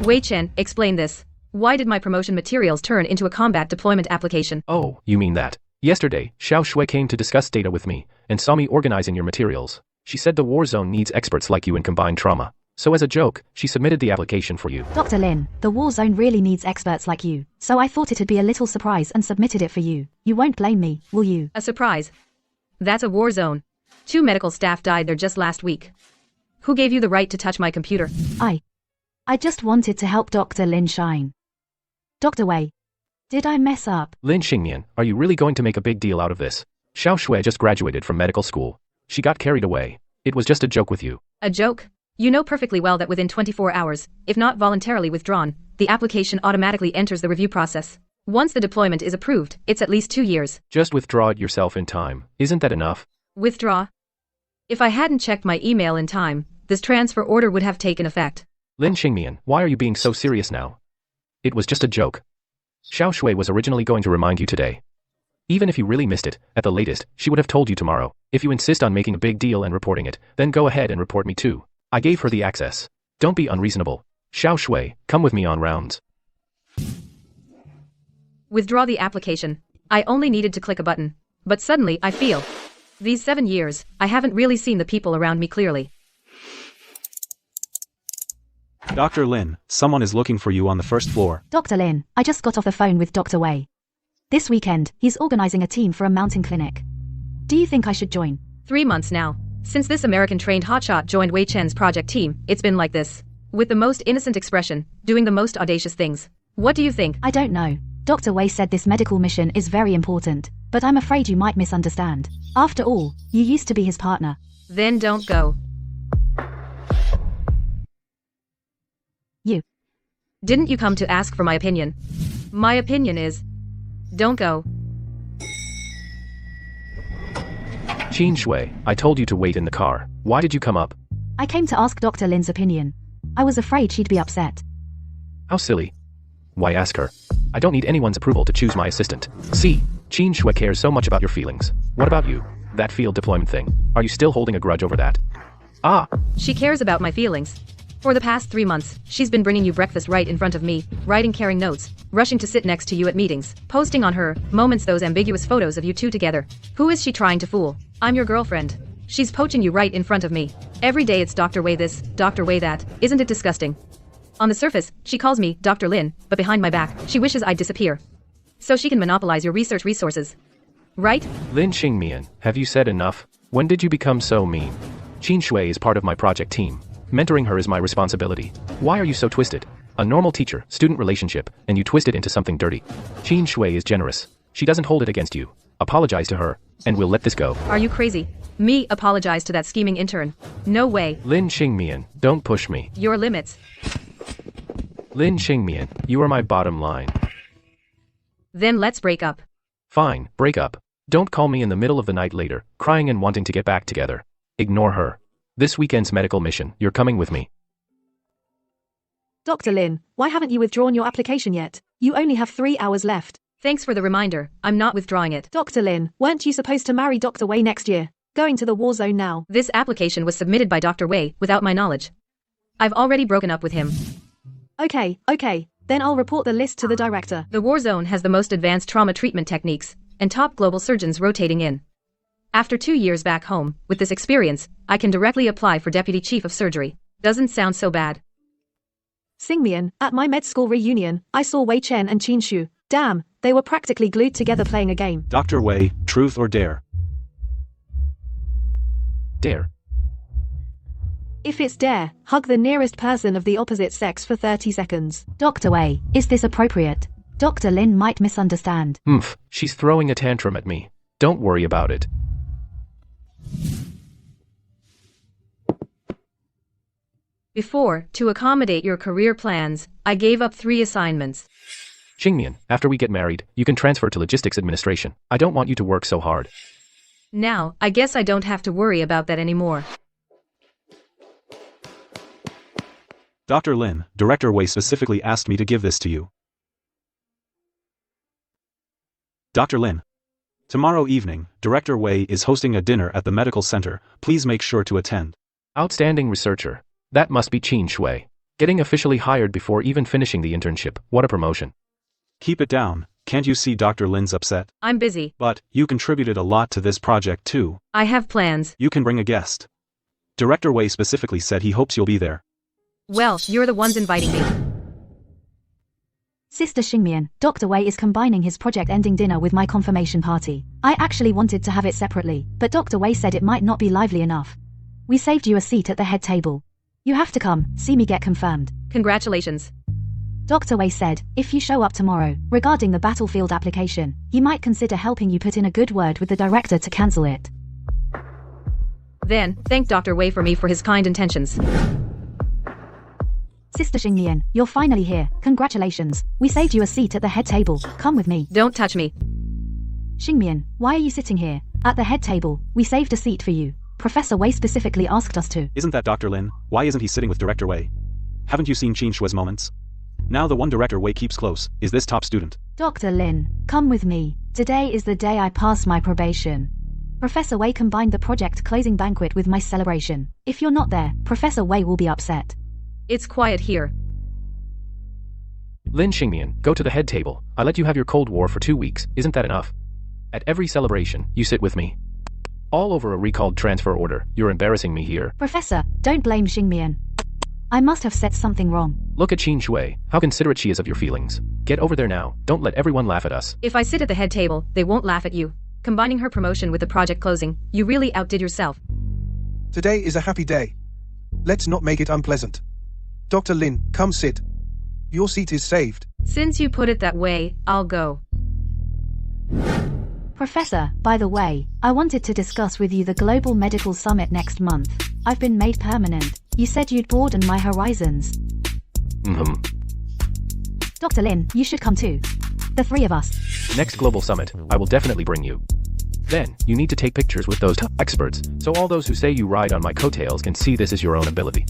Wei Chen, explain this. Why did my promotion materials turn into a combat deployment application? Oh, you mean that. Yesterday, Xiao Shui came to discuss data with me, and saw me organizing your materials. She said the war zone needs experts like you in combined trauma. So as a joke, she submitted the application for you. Dr. Lin, the war zone really needs experts like you, so I thought it'd be a little surprise and submitted it for you. You won't blame me, will you? A surprise? That's a war zone. 2 medical staff died there just last week. Who gave you the right to touch my computer? I just wanted to help Dr. Lin shine. Dr. Wei, did I mess up? Lin Xingmian, are you really going to make a big deal out of this? Xiao Shui just graduated from medical school. She got carried away. It was just a joke with you. A joke? You know perfectly well that within 24 hours, if not voluntarily withdrawn, the application automatically enters the review process. Once the deployment is approved, it's at least 2 years. Just withdraw it yourself in time. Isn't that enough? Withdraw? If I hadn't checked my email in time, this transfer order would have taken effect. Lin Xingmian, why are you being so serious now? It was just a joke. Xiao Shui was originally going to remind you today. Even if you really missed it, at the latest, she would have told you tomorrow. If you insist on making a big deal and reporting it, then go ahead and report me too. I gave her the access. Don't be unreasonable. Xiao Shui, come with me on rounds. Withdraw the application. I only needed to click a button. But suddenly, I feel. These 7 years, I haven't really seen the people around me clearly. Dr. Lin, someone is looking for you on the first floor. Dr. Lin, I just got off the phone with Dr. Wei. This weekend, he's organizing a team for a mountain clinic. Do you think I should join? 3 months now. Since this American-trained hotshot joined Wei Chen's project team, it's been like this. With the most innocent expression, doing the most audacious things. What do you think? I don't know. Dr. Wei said this medical mission is very important, but I'm afraid you might misunderstand. After all, you used to be his partner. Then don't go. You. Didn't you come to ask for my opinion? My opinion is, don't go. Qin Shui, I told you to wait in the car. Why did you come up? I came to ask Dr. Lin's opinion. I was afraid she'd be upset. How silly. Why ask her? I don't need anyone's approval to choose my assistant. See, Qin Shui cares so much about your feelings. What about you? That field deployment thing. Are you still holding a grudge over that? Ah! She cares about my feelings. For the past 3 months, she's been bringing you breakfast right in front of me, writing caring notes, rushing to sit next to you at meetings, posting on her moments those ambiguous photos of you two together. Who is she trying to fool? I'm your girlfriend. She's poaching you right in front of me. Every day it's Dr. Wei this, Dr. Wei that. Isn't it disgusting? On the surface, she calls me Dr. Lin, but behind my back, she wishes I'd disappear. So she can monopolize your research resources. Right? Lin Xingmian, have you said enough? When did you become so mean? Qin Shui is part of my project team. Mentoring her is my responsibility. Why are you so twisted? A normal teacher-student relationship, and you twist it into something dirty. Qin Shui is generous. She doesn't hold it against you. Apologize to her, and we'll let this go. Are you crazy? Me apologize to that scheming intern? No way. Lin Xingmian, don't push me. Your limits. Lin Xingmian, you are my bottom line. Then let's break up. Fine, break up. Don't call me in the middle of the night later, crying and wanting to get back together. Ignore her. This weekend's medical mission, you're coming with me. Dr. Lin, why haven't you withdrawn your application yet? You only have 3 hours left. Thanks for the reminder. I'm not withdrawing it. Dr. Lin, weren't you supposed to marry Dr. Wei next year? Going to the war zone now. This application was submitted by Dr. Wei without my knowledge. I've already broken up with him. Okay, then I'll report the list to the director. The war zone has the most advanced trauma treatment techniques, and top global surgeons rotating in. After 2 years back home, with this experience, I can directly apply for Deputy Chief of Surgery. Doesn't sound so bad. Xingmian, at my med school reunion, I saw Wei Chen and Qin Shu. Damn, they were practically glued together playing a game. Dr. Wei, truth or dare? Dare. If it's dare, hug the nearest person of the opposite sex for 30 seconds. Dr. Wei, is this appropriate? Dr. Lin might misunderstand. She's throwing a tantrum at me. Don't worry about it. Before, to accommodate your career plans, I gave up 3 assignments. Xingmian, after we get married, you can transfer to logistics administration. I don't want you to work so hard. Now, I guess I don't have to worry about that anymore. Dr. Lin, Director Wei specifically asked me to give this to you. Dr. Lin. Tomorrow evening, Director Wei is hosting a dinner at the medical center. Please make sure to attend. Outstanding researcher. That must be Qin Shui. Getting officially hired before even finishing the internship, what a promotion. Keep it down, can't you see Dr. Lin's upset? I'm busy. But, you contributed a lot to this project too. I have plans. You can bring a guest. Director Wei specifically said he hopes you'll be there. Well, you're the ones inviting me. Sister Xingmian, Dr. Wei is combining his project-ending dinner with my confirmation party. I actually wanted to have it separately, but Dr. Wei said it might not be lively enough. We saved you a seat at the head table. You have to come, see me get confirmed. Congratulations. Dr. Wei said, if you show up tomorrow, regarding the battlefield application, he might consider helping you put in a good word with the director to cancel it. Then, thank Dr. Wei for me for his kind intentions. Sister Xingmian, you're finally here. Congratulations. We saved you a seat at the head table. Come with me. Don't touch me. Xingmian, why are you sitting here? At the head table, we saved a seat for you. Professor Wei specifically asked us to. Isn't that Dr. Lin? Why isn't he sitting with Director Wei? Haven't you seen Qin Shue's moments? Now the one Director Wei keeps close is this top student. Dr. Lin, come with me. Today is the day I pass my probation. Professor Wei combined the project closing banquet with my celebration. If you're not there, Professor Wei will be upset. It's quiet here. Lin Xingmian, go to the head table. I let you have your Cold War for 2 weeks, isn't that enough? At every celebration, you sit with me. All over a recalled transfer order, you're embarrassing me here. Professor, don't blame Xingmian. I must have said something wrong. Look at Qin Shui, how considerate she is of your feelings. Get over there now, don't let everyone laugh at us. If I sit at the head table, they won't laugh at you. Combining her promotion with the project closing, you really outdid yourself. Today is a happy day. Let's not make it unpleasant. Dr. Lin, come sit. Your seat is saved. Since you put it that way, I'll go. Professor, by the way, I wanted to discuss with you the Global Medical Summit next month. I've been made permanent. You said you'd broaden my horizons. Dr. Lin, you should come too. The three of us. Next Global Summit, I will definitely bring you. Then, you need to take pictures with those top experts, so all those who say you ride on my coattails can see this is your own ability.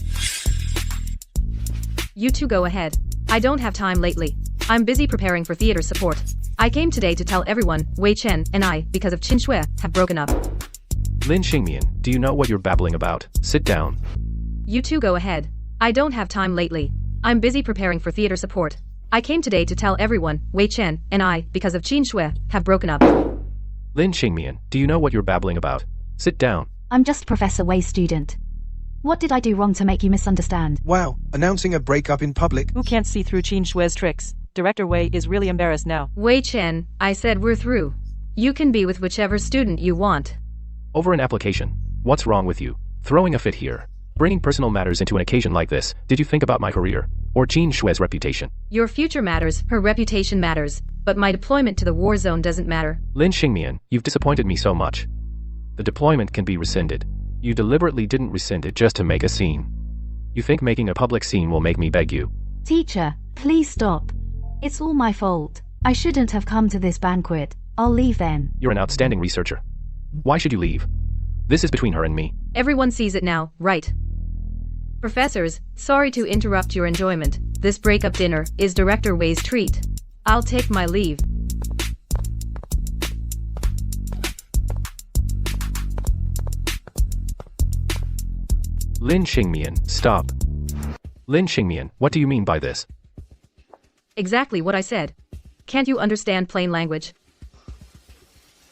You two go ahead. I don't have time lately. I'm busy preparing for theater support. I came today to tell everyone, Wei Chen and I, because of Qin Shui, have broken up. Lin Xingmian, do you know what you're babbling about? Sit down. You two go ahead. I don't have time lately. I'm busy preparing for theater support. I came today to tell everyone, Wei Chen and I, because of Qin Shui, have broken up. Lin Xingmian, do you know what you're babbling about? Sit down. I'm just Professor Wei's student. What did I do wrong to make you misunderstand? Wow, announcing a breakup in public. Who can't see through Qin Shue's tricks? Director Wei is really embarrassed now. Wei Chen, I said we're through. You can be with whichever student you want. Over an application. What's wrong with you? Throwing a fit here. Bringing personal matters into an occasion like this. Did you think about my career? Or Qin Shue's reputation? Your future matters, her reputation matters, but my deployment to the war zone doesn't matter. Lin Xingmian, you've disappointed me so much. The deployment can be rescinded. You deliberately didn't rescind it just to make a scene. You think making a public scene will make me beg you? Teacher, please stop. It's all my fault. I shouldn't have come to this banquet. I'll leave then. You're an outstanding researcher. Why should you leave? This is between her and me. Everyone sees it now, right? Professors, sorry to interrupt your enjoyment. This breakup dinner is Director Wei's treat. I'll take my leave. Lin Xingmian, stop. Lin Xingmian, what do you mean by this? Exactly what I said. Can't you understand plain language?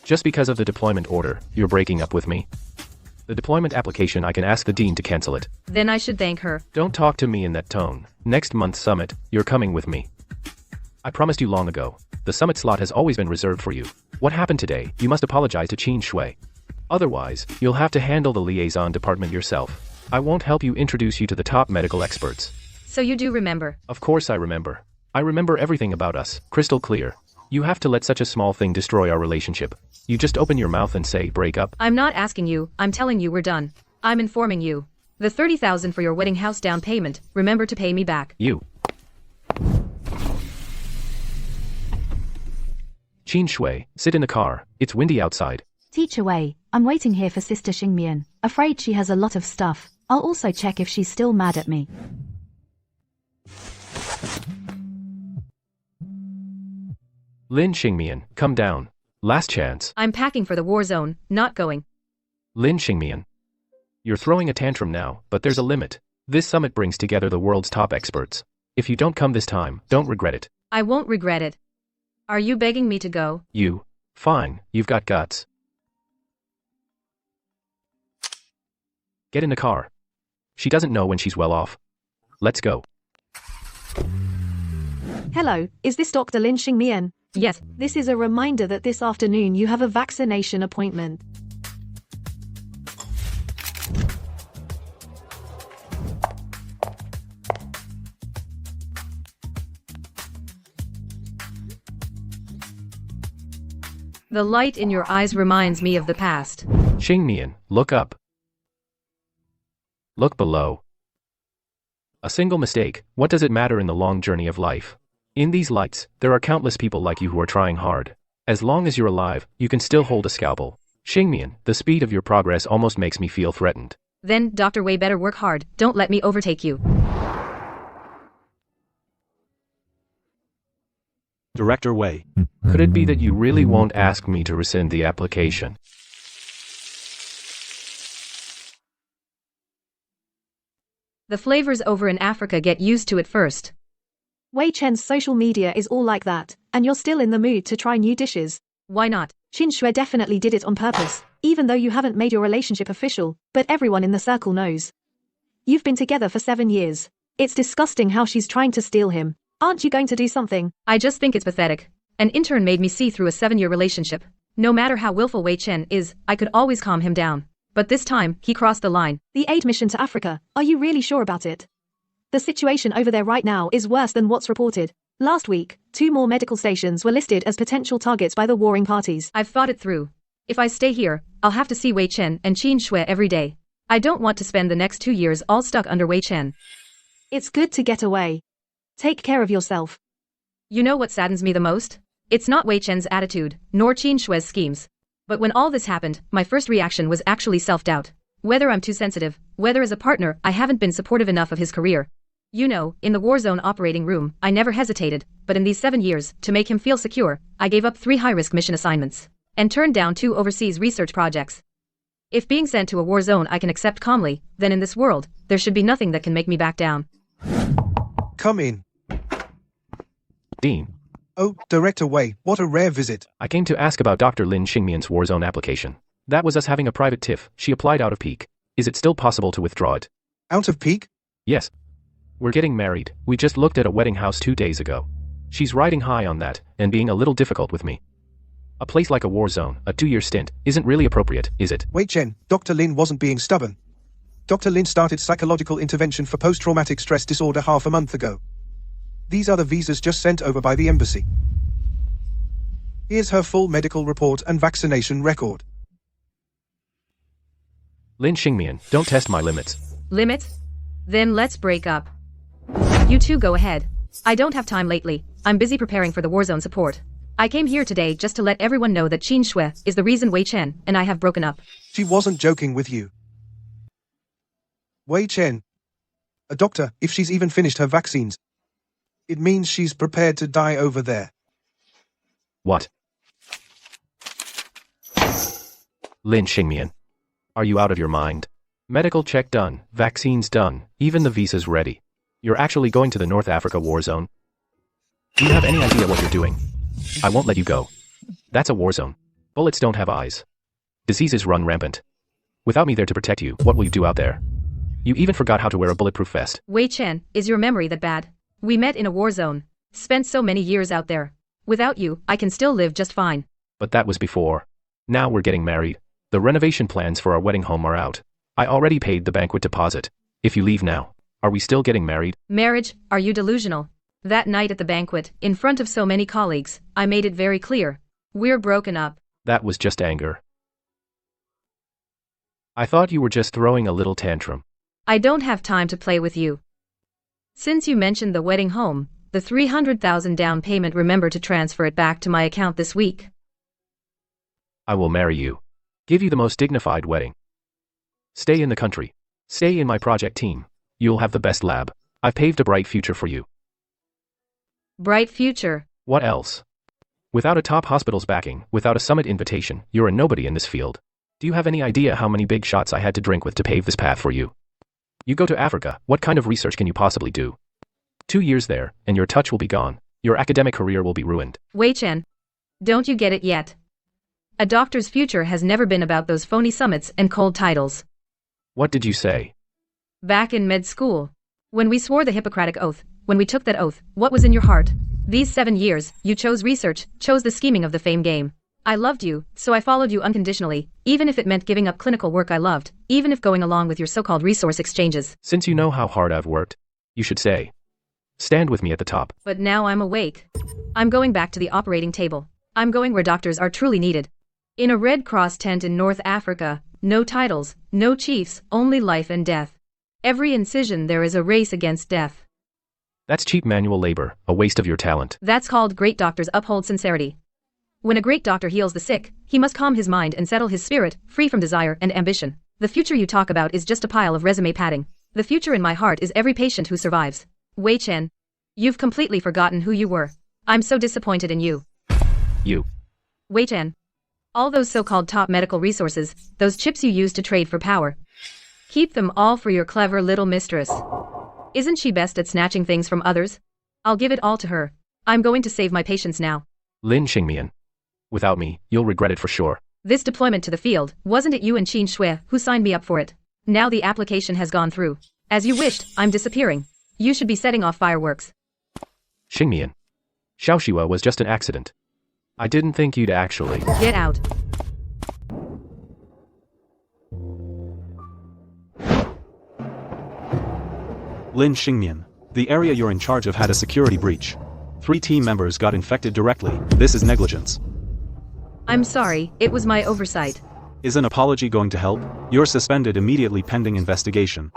Just because of the deployment order, you're breaking up with me? The deployment application, I can ask the dean to cancel it. Then I should thank her. Don't talk to me in that tone. Next month's summit, you're coming with me. I promised you long ago. The summit slot has always been reserved for you. What happened today? You must apologize to Qin Shui. Otherwise, you'll have to handle the liaison department yourself. I won't help you introduce you to the top medical experts. So you do remember? Of course I remember. I remember everything about us, crystal clear. You have to let such a small thing destroy our relationship. You just open your mouth and say, break up. I'm not asking you, I'm telling you we're done. I'm informing you. The 30,000 for your wedding house down payment, remember to pay me back. You. Qin Shui, sit in the car. It's windy outside. Teacher Wei, I'm waiting here for Sister Xingmian. Afraid she has a lot of stuff. I'll also check if she's still mad at me. Lin Xingmian, come down. Last chance. I'm packing for the war zone, not going. Lin Xingmian. You're throwing a tantrum now, but there's a limit. This summit brings together the world's top experts. If you don't come this time, don't regret it. I won't regret it. Are you begging me to go? You? Fine, you've got guts. Get in the car. She doesn't know when she's well off. Let's go. Hello, is this Dr. Lin Xingmian? Yes. This is a reminder that this afternoon you have a vaccination appointment. The light in your eyes reminds me of the past. Xingmian, look up. Look below. A single mistake, what does it matter in the long journey of life? In these lights, there are countless people like you who are trying hard. As long as you're alive, you can still hold a scalpel. Xingmian, the speed of your progress almost makes me feel threatened. Then, Dr. Wei better work hard, don't let me overtake you. Director Wei. Could it be that you really won't ask me to rescind the application? The flavors over in Africa get used to it first. Wei Chen's social media is all like that, and you're still in the mood to try new dishes. Why not? Qin Shui definitely did it on purpose, even though you haven't made your relationship official, but everyone in the circle knows. You've been together for 7 years. It's disgusting how she's trying to steal him. Aren't you going to do something? I just think it's pathetic. An intern made me see through a 7-year relationship. No matter how willful Wei Chen is, I could always calm him down. But this time, he crossed the line. The aid mission to Africa, are you really sure about it? The situation over there right now is worse than what's reported. Last week, 2 more medical stations were listed as potential targets by the warring parties. I've thought it through. If I stay here, I'll have to see Wei Chen and Qin Shui every day. I don't want to spend the next 2 years all stuck under Wei Chen. It's good to get away. Take care of yourself. You know what saddens me the most? It's not Wei Chen's attitude, nor Qin Shui's schemes. But when all this happened, my first reaction was actually self-doubt. Whether I'm too sensitive, whether as a partner I haven't been supportive enough of his career. You know, in the war zone operating room, I never hesitated, but in these 7 years, to make him feel secure, I gave up 3 high-risk mission assignments. And turned down 2 overseas research projects. If being sent to a war zone I can accept calmly, then in this world, there should be nothing that can make me back down. Come in. Dean. Oh, Director Wei, what a rare visit. I came to ask about Dr. Lin Xingmian's Warzone application. That was us having a private tiff. She applied out of pique. Is it still possible to withdraw it? Out of pique? Yes. We're getting married. We just looked at a wedding house 2 days ago. She's riding high on that, and being a little difficult with me. A place like a war zone, a 2-year stint, isn't really appropriate, is it? Wei Chen, Dr. Lin wasn't being stubborn. Dr. Lin started psychological intervention for post-traumatic stress disorder half a month ago. These are the visas just sent over by the embassy. Here's her full medical report and vaccination record. Lin Xingmian, don't test my limits. Limits? Then let's break up. You two go ahead. I don't have time lately. I'm busy preparing for the Warzone support. I came here today just to let everyone know that Qin Shui is the reason Wei Chen and I have broken up. She wasn't joking with you. Wei Chen. A doctor, if she's even finished her vaccines. It means she's prepared to die over there. What? Lin Xingmian. Are you out of your mind? Medical check done, vaccines done, even the visa's ready. You're actually going to the North Africa war zone? Do you have any idea what you're doing? I won't let you go. That's a war zone. Bullets don't have eyes. Diseases run rampant. Without me there to protect you, what will you do out there? You even forgot how to wear a bulletproof vest. Wei Chen, is your memory that bad? We met in a war zone. Spent so many years out there. Without you, I can still live just fine. But that was before. Now we're getting married. The renovation plans for our wedding home are out. I already paid the banquet deposit. If you leave now, are we still getting married? Marriage? Are you delusional? That night at the banquet, in front of so many colleagues, I made it very clear. We're broken up. That was just anger. I thought you were just throwing a little tantrum. I don't have time to play with you. Since you mentioned the wedding home, the 300,000 down payment, remember to transfer it back to my account this week. I will marry you. Give you the most dignified wedding. Stay in the country. Stay in my project team. You'll have the best lab. I've paved a bright future for you. Bright future? What else? Without a top hospital's backing, without a summit invitation, you're a nobody in this field. Do you have any idea how many big shots I had to drink with to pave this path for you? You go to Africa, what kind of research can you possibly do? 2 years there, and your touch will be gone. Your academic career will be ruined. Wei Chen. Don't you get it yet? A doctor's future has never been about those phony summits and cold titles. What did you say? Back in med school. When we swore the Hippocratic Oath, when we took that oath, what was in your heart? These 7 years, you chose research, chose the scheming of the fame game. I loved you, so I followed you unconditionally, even if it meant giving up clinical work I loved, even if going along with your so-called resource exchanges. Since you know how hard I've worked, you should say. Stand with me at the top. But now I'm awake. I'm going back to the operating table. I'm going where doctors are truly needed. In a Red Cross tent in North Africa, no titles, no chiefs, only life and death. Every incision there is a race against death. That's cheap manual labor, a waste of your talent. That's called great doctors uphold sincerity. When a great doctor heals the sick, he must calm his mind and settle his spirit, free from desire and ambition. The future you talk about is just a pile of resume padding. The future in my heart is every patient who survives. Wei Chen. You've completely forgotten who you were. I'm so disappointed in you. You. Wei Chen. All those so-called top medical resources, those chips you use to trade for power. Keep them all for your clever little mistress. Isn't she best at snatching things from others? I'll give it all to her. I'm going to save my patients now. Lin Xingmian. Without me, you'll regret it for sure. This deployment to the field, wasn't it you and Qin Shui who signed me up for it? Now the application has gone through. As you wished, I'm disappearing. You should be setting off fireworks. Xingmian. Xiaoxiwa was just an accident. I didn't think you'd actually. Get out. Lin Xingmian. The area you're in charge of had a security breach. 3 team members got infected directly. This is negligence. I'm sorry, it was my oversight. Is an apology going to help? You're suspended immediately pending investigation.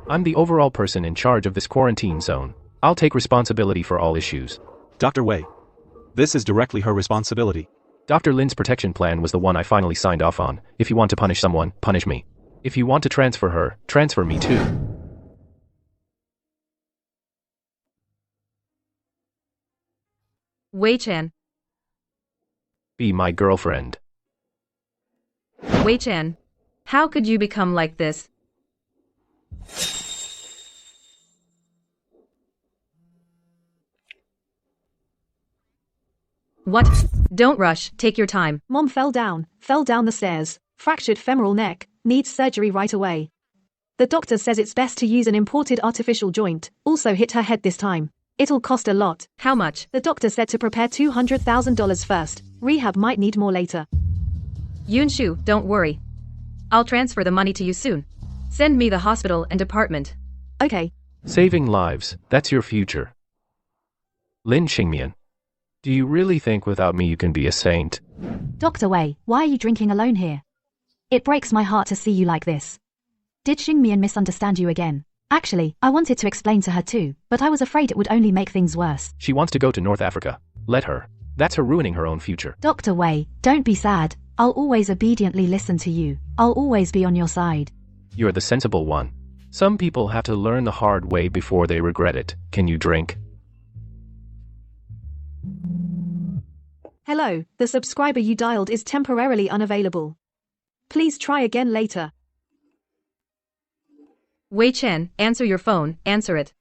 I'm the overall person in charge of this quarantine zone. I'll take responsibility for all issues. Dr. Wei. This is directly her responsibility. Dr. Lin's protection plan was the one I finally signed off on. If you want to punish someone, punish me. If you want to transfer her, transfer me too. Wei Chen. Be my girlfriend. Wei Chen. How could you become like this? What? Don't rush, take your time. Mom fell down the stairs, fractured femoral neck, needs surgery right away. The doctor says it's best to use an imported artificial joint, also hit her head this time. It'll cost a lot. How much? The doctor said to prepare $200,000 first. Rehab might need more later. Yunshu, don't worry. I'll transfer the money to you soon. Send me the hospital and apartment. Okay. Saving lives, that's your future. Lin Xingmian. Do you really think without me you can be a saint? Dr. Wei, why are you drinking alone here? It breaks my heart to see you like this. Did Xingmian misunderstand you again? Actually, I wanted to explain to her too, but I was afraid it would only make things worse. She wants to go to North Africa. Let her. That's her ruining her own future. Dr. Wei, don't be sad. I'll always obediently listen to you. I'll always be on your side. You're the sensible one. Some people have to learn the hard way before they regret it. Can you drink? Hello, the subscriber you dialed is temporarily unavailable. Please try again later. Wei Chen, answer your phone, answer it.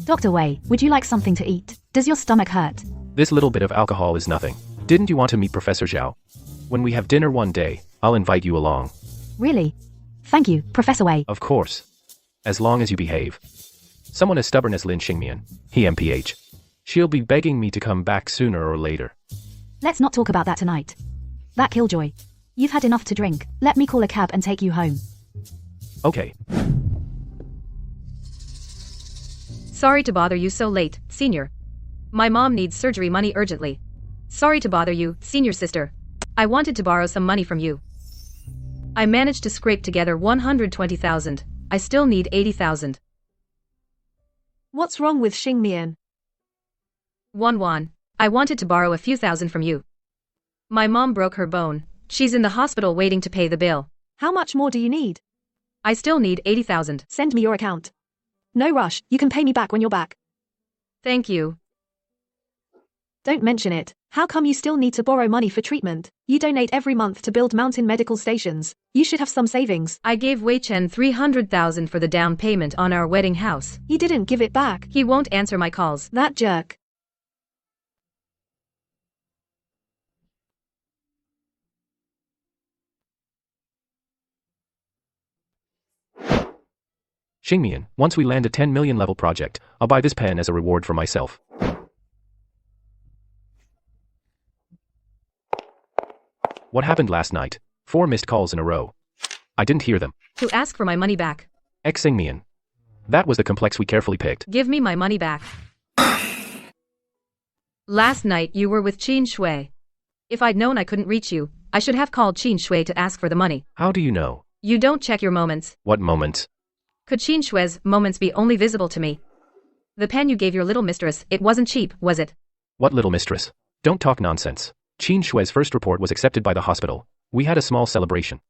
Dr. Wei, would you like something to eat? Does your stomach hurt? This little bit of alcohol is nothing. Didn't you want to meet Professor Zhao? When we have dinner one day, I'll invite you along. Really? Thank you, Professor Wei. Of course. As long as you behave. Someone as stubborn as Lin Xingmian, he MPH. She'll be begging me to come back sooner or later. Let's not talk about that tonight. That killjoy. You've had enough to drink. Let me call a cab and take you home. Okay. Sorry to bother you so late, senior. My mom needs surgery money urgently. Sorry to bother you, senior sister. I wanted to borrow some money from you. I managed to scrape together 120,000. I still need 80,000. What's wrong with Xingmian? Wan. I wanted to borrow a few thousand from you. My mom broke her bone. She's in the hospital waiting to pay the bill. How much more do you need? I still need 80,000. Send me your account. No rush, you can pay me back when you're back. Thank you. Don't mention it. How come you still need to borrow money for treatment? You donate every month to build mountain medical stations. You should have some savings. I gave Wei Chen 300,000 for the down payment on our wedding house. He didn't give it back. He won't answer my calls. That jerk. Xingmian, once we land a 10 million level project, I'll buy this pen as a reward for myself. What happened last night? 4 missed calls in a row. I didn't hear them. To ask for my money back. Xingmian. That was the complex we carefully picked. Give me my money back. Last night you were with Qin Shui. If I'd known I couldn't reach you, I should have called Qin Shui to ask for the money. How do you know? You don't check your moments. What moments? Could Qin Shui's moments be only visible to me? The pen you gave your little mistress, it wasn't cheap, was it? What little mistress? Don't talk nonsense. Qin Shui's first report was accepted by the hospital. We had a small celebration.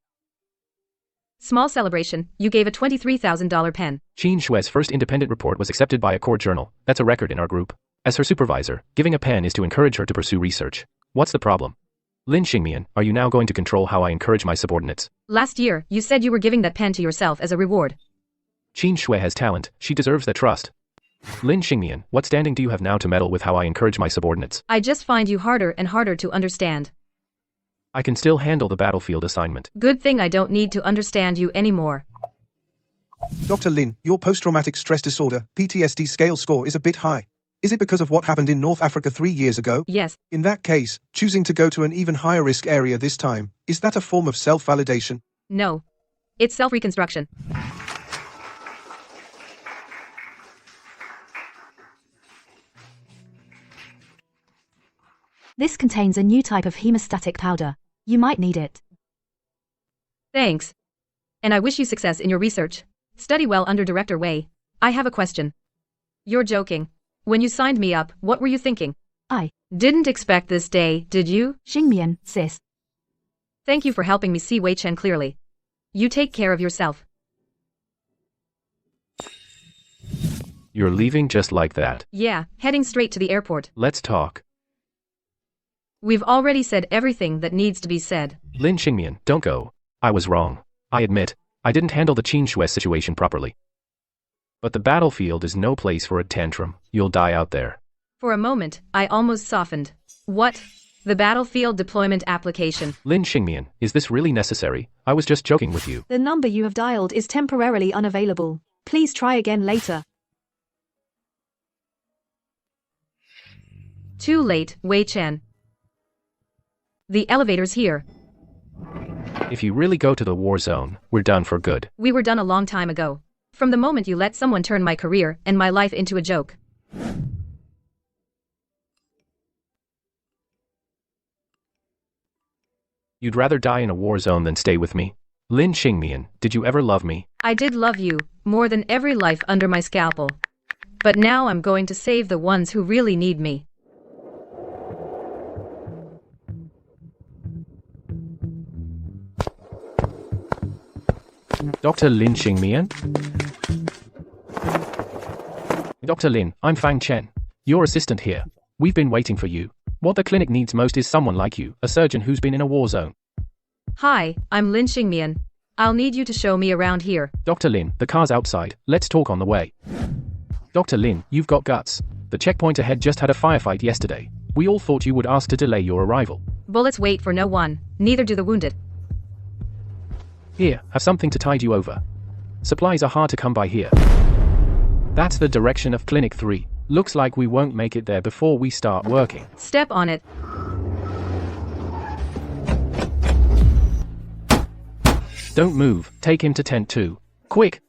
Small celebration, you gave a $23,000 pen. Qin Shui's first independent report was accepted by a court journal. That's a record in our group. As her supervisor, giving a pen is to encourage her to pursue research. What's the problem? Lin Xingmian, are you now going to control how I encourage my subordinates? Last year, you said you were giving that pen to yourself as a reward. Qin Shui has talent, she deserves that trust. Lin Xingmian, what standing do you have now to meddle with how I encourage my subordinates? I just find you harder and harder to understand. I can still handle the battlefield assignment. Good thing I don't need to understand you anymore. Dr. Lin, your post-traumatic stress disorder, PTSD scale score is a bit high. Is it because of what happened in North Africa 3 years ago? Yes. In that case, choosing to go to an even higher risk area this time, is that a form of self-validation? No. It's self-reconstruction. This contains a new type of hemostatic powder. You might need it. Thanks. And I wish you success in your research. Study well under Director Wei. I have a question. You're joking. When you signed me up, what were you thinking? I Didn't expect this day, did you? Xingmian, sis. Thank you for helping me see Wei Chen clearly. You take care of yourself. You're leaving just like that. Yeah, heading straight to the airport. Let's talk. We've already said everything that needs to be said. Lin Xingmian, don't go. I was wrong. I admit, I didn't handle the Qin Shui situation properly. But the battlefield is no place for a tantrum. You'll die out there. For a moment, I almost softened. What? The battlefield deployment application. Lin Xingmian, is this really necessary? I was just joking with you. The number you have dialed is temporarily unavailable. Please try again later. Too late, Wei Chen. The elevator's here. If you really go to the war zone, we're done for good. We were done a long time ago. From the moment you let someone turn my career and my life into a joke. You'd rather die in a war zone than stay with me? Lin Xingmian, did you ever love me? I did love you, more than every life under my scalpel. But now I'm going to save the ones who really need me. Dr. Lin Xingmian? Dr. Lin, I'm Fang Chen. Your assistant here. We've been waiting for you. What the clinic needs most is someone like you, a surgeon who's been in a war zone. Hi, I'm Lin Xingmian. I'll need you to show me around here. Dr. Lin, the car's outside. Let's talk on the way. Dr. Lin, you've got guts. The checkpoint ahead just had a firefight yesterday. We all thought you would ask to delay your arrival. Bullets wait for no one, neither do the wounded. Here, have something to tide you over. Supplies are hard to come by here. That's the direction of Clinic 3. Looks like we won't make it there before we start working. Step on it. Don't move. Take him to tent 2. Quick!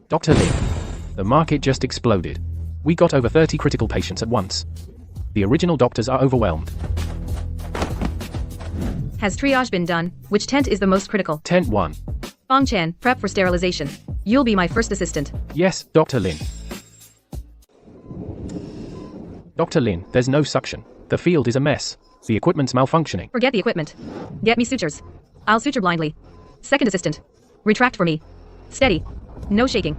Dr. Lin, the market just exploded. We got over 30 critical patients at once. The original doctors are overwhelmed. Has triage been done? Which tent is the most critical? Tent 1. Fang Chen, prep for sterilization. You'll be my first assistant. Yes, Dr. Lin. Dr. Lin, there's no suction. The field is a mess. The equipment's malfunctioning. Forget the equipment. Get me sutures. I'll suture blindly. Second assistant. Retract for me. Steady. No shaking.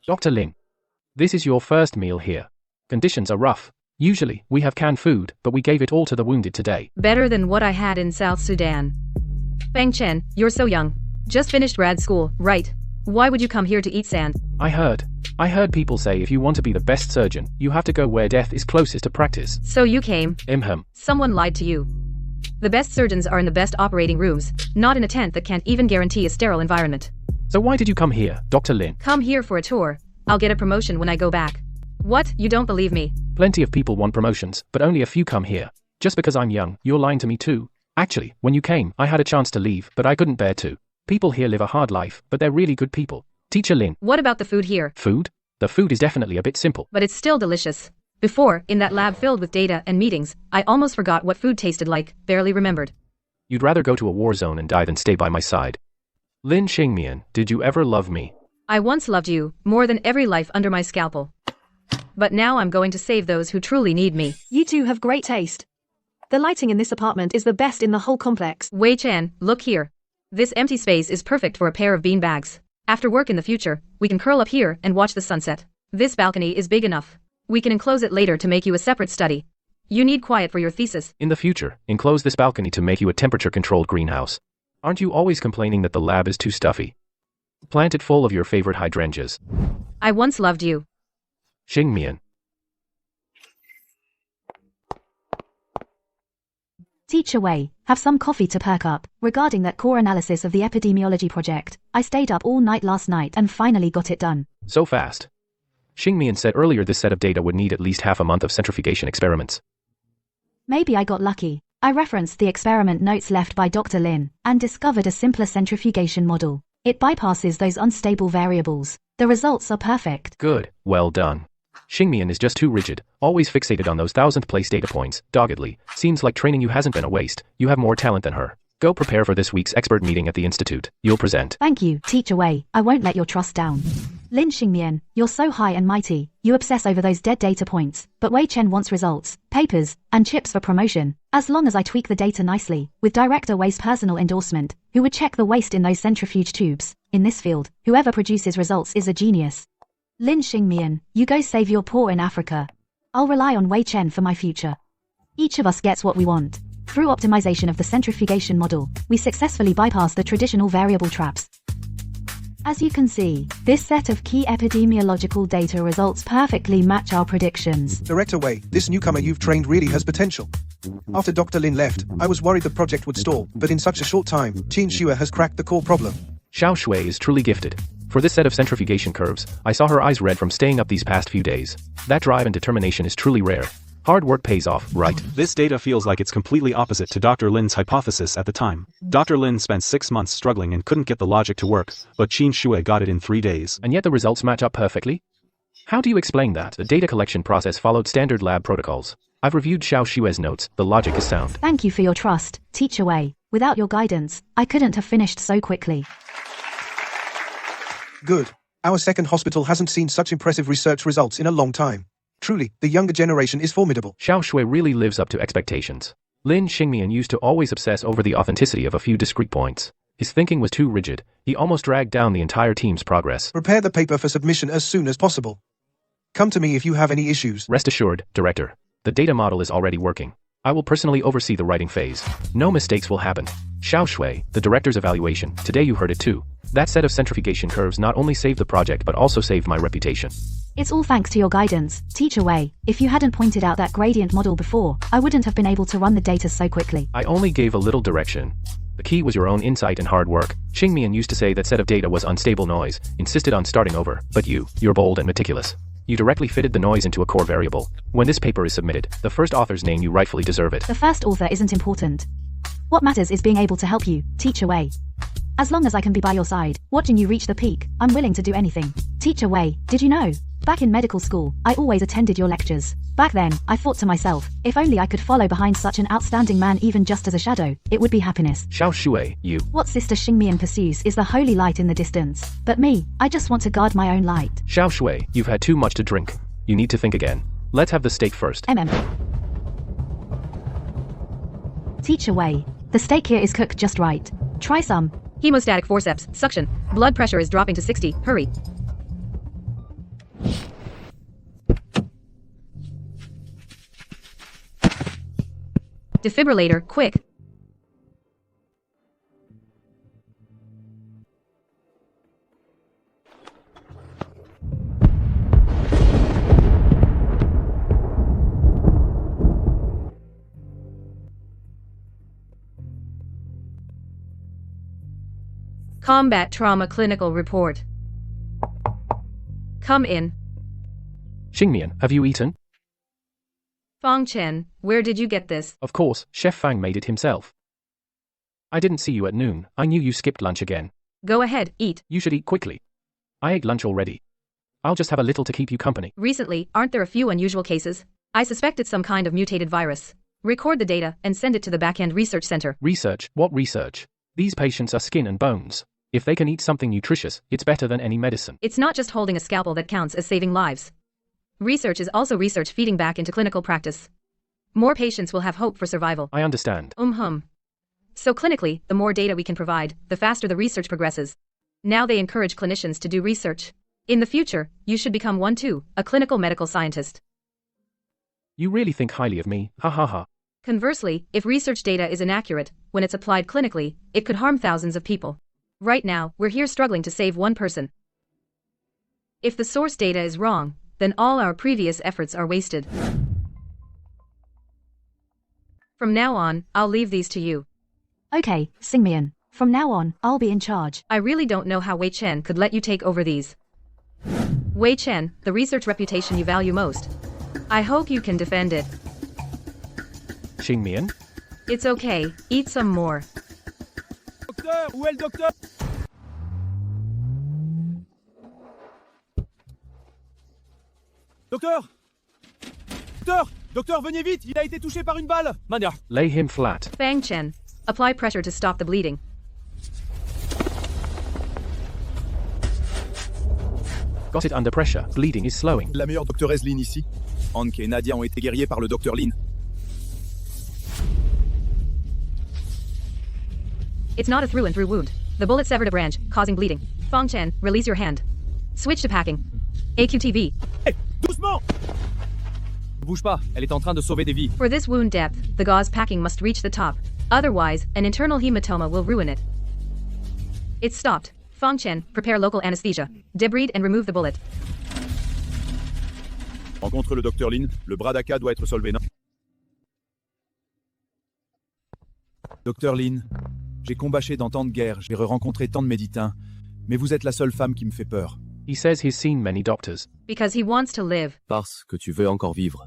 Dr. Lin. This is your first meal here. Conditions are rough. Usually, we have canned food, but we gave it all to the wounded today. Better than what I had in South Sudan. Fang Chen, you're so young. Just finished grad school, right? Why would you come here to eat sand? I heard people say if you want to be the best surgeon, you have to go where death is closest to practice. So you came. Someone lied to you. The best surgeons are in the best operating rooms, not in a tent that can't even guarantee a sterile environment. So why did you come here, Dr. Lin? Come here for a tour. I'll get a promotion when I go back. What? You don't believe me? Plenty of people want promotions, but only a few come here. Just because I'm young, you're lying to me too. Actually, when you came, I had a chance to leave, but I couldn't bear to. People here live a hard life, but they're really good people. Teacher Lin. What about the food here? Food? The food is definitely a bit simple. But it's still delicious. Before, in that lab filled with data and meetings, I almost forgot what food tasted like, barely remembered. You'd rather go to a war zone and die than stay by my side. Lin Xingmian, did you ever love me? I once loved you, more than every life under my scalpel. But now I'm going to save those who truly need me. You two have great taste. The lighting in this apartment is the best in the whole complex. Wei Chen, look here. This empty space is perfect for a pair of bean bags. After work in the future, we can curl up here and watch the sunset. This balcony is big enough. We can enclose it later to make you a separate study. You need quiet for your thesis. In the future, enclose this balcony to make you a temperature-controlled greenhouse. Aren't you always complaining that the lab is too stuffy? Plant it full of your favorite hydrangeas. I once loved you. Xingmian. Teacher Wei, have some coffee to perk up. Regarding that core analysis of the epidemiology project, I stayed up all night last night and finally got it done. So fast. Xingmian said earlier this set of data would need at least half a month of centrifugation experiments. Maybe I got lucky. I referenced the experiment notes left by Dr. Lin and discovered a simpler centrifugation model. It bypasses those unstable variables. The results are perfect. Good. Well done. Xingmian is just too rigid, always fixated on those 1000th place data points, doggedly. Seems like training you hasn't been a waste. You have more talent than her. Go prepare for this week's expert meeting at the Institute. You'll present. Thank you, Teacher Wei. I won't let your trust down. Lin Xingmian, you're so high and mighty. You obsess over those dead data points. But Wei Chen wants results, papers, and chips for promotion. As long as I tweak the data nicely, with Director Wei's personal endorsement, who would check the waste in those centrifuge tubes. In this field, whoever produces results is a genius. Lin Xingmian, you go save your poor in Africa. I'll rely on Wei Chen for my future. Each of us gets what we want. Through optimization of the centrifugation model, we successfully bypass the traditional variable traps. As you can see, this set of key epidemiological data results perfectly match our predictions. Director Wei, this newcomer you've trained really has potential. After Dr. Lin left, I was worried the project would stall, but in such a short time, Qin Xue has cracked the core problem. Xiao Shui is truly gifted. For this set of centrifugation curves, I saw her eyes red from staying up these past few days. That drive and determination is truly rare. Hard work pays off, right? This data feels like it's completely opposite to Dr. Lin's hypothesis at the time. Dr. Lin spent 6 months struggling and couldn't get the logic to work, but Qin Xue got it in 3 days. And yet the results match up perfectly? How do you explain that? The data collection process followed standard lab protocols. I've reviewed Xiao Xue's notes. The logic is sound. Thank you for your trust, Teacher Wei. Without your guidance, I couldn't have finished so quickly. Good. Our second hospital hasn't seen such impressive research results in a long time. Truly, the younger generation is formidable. Xiao Shui really lives up to expectations. Lin Xingmian used to always obsess over the authenticity of a few discrete points. His thinking was too rigid. He almost dragged down the entire team's progress. Prepare the paper for submission as soon as possible. Come to me if you have any issues. Rest assured, Director. The data model is already working. I will personally oversee the writing phase. No mistakes will happen. Xiao Shui, the director's evaluation, today you heard it too. That set of centrifugation curves not only saved the project but also saved my reputation. It's all thanks to your guidance, Teacher Wei. If you hadn't pointed out that gradient model before, I wouldn't have been able to run the data so quickly. I only gave a little direction. The key was your own insight and hard work. Xingmian used to say that set of data was unstable noise, insisted on starting over, but you're bold and meticulous. You directly fitted the noise into a core variable. When this paper is submitted, the first author's name you rightfully deserve it. The first author isn't important. What matters is being able to help you, Teacher Wei. As long as I can be by your side, watching you reach the peak, I'm willing to do anything. Teacher Wei, did you know? Back in medical school, I always attended your lectures. Back then, I thought to myself, if only I could follow behind such an outstanding man even just as a shadow, it would be happiness. Xiao Shui, you. What Sister Xingmian pursues is the holy light in the distance. But me, I just want to guard my own light. Xiao Shui, you've had too much to drink. You need to think again. Let's have the steak first. Teacher Wei, the steak here is cooked just right. Try some. Hemostatic forceps, suction. Blood pressure is dropping to 60, hurry. Defibrillator, quick. Combat Trauma Clinical Report. Come in. Xingmian, have you eaten? Fang Chen, where did you get this? Of course, Chef Fang made it himself. I didn't see you at noon. I knew you skipped lunch again. Go ahead, eat. You should eat quickly. I ate lunch already. I'll just have a little to keep you company. Recently, aren't there a few unusual cases? I suspect it's some kind of mutated virus. Record the data and send it to the back-end research center. Research? What research? These patients are skin and bones. If they can eat something nutritious, it's better than any medicine. It's not just holding a scalpel that counts as saving lives. Research is also research feeding back into clinical practice. More patients will have hope for survival. I understand. So clinically, the more data we can provide, the faster the research progresses. Now they encourage clinicians to do research. In the future, you should become one too, a clinical medical scientist. You really think highly of me, ha ha ha. Conversely, if research data is inaccurate, when it's applied clinically, it could harm thousands of people. Right now, we're here struggling to save one person. If the source data is wrong, then all our previous efforts are wasted. From now on, I'll leave these to you. Okay, Xingmian. From now on, I'll be in charge. I really don't know how Wei Chen could let you take over these. Wei Chen, the research reputation you value most. I hope you can defend it. Xingmian? It's okay, eat some more. Docteur, où est le docteur? Docteur! Docteur! Docteur, venez vite, il a été touché par une balle! Mania! Lay him flat. Fang Chen, apply pressure to stop the bleeding. Got it under pressure. Bleeding is slowing. La meilleure docteuresse Lin ici. Hank et Nadia ont été guéris par le docteur Lin. It's not a through and through wound. The bullet severed a branch, causing bleeding. Fang Chen, release your hand. Switch to packing. AQTV. Hey, doucement! Ne bouge pas, elle est en train de sauver des vies. For this wound depth, the gauze packing must reach the top. Otherwise, an internal hematoma will ruin it. It's stopped. Fang Chen, prepare local anesthesia. Debride and remove the bullet. Rencontre le docteur Lin, le bras d'Aka doit être solvé, non? Docteur Lin, j'ai combattu dans tant de guerres, j'ai rencontré tant de méditins, mais vous êtes la seule femme qui me fait peur. He says he's seen many doctors. Because he wants to live. Parce que tu veux encore vivre.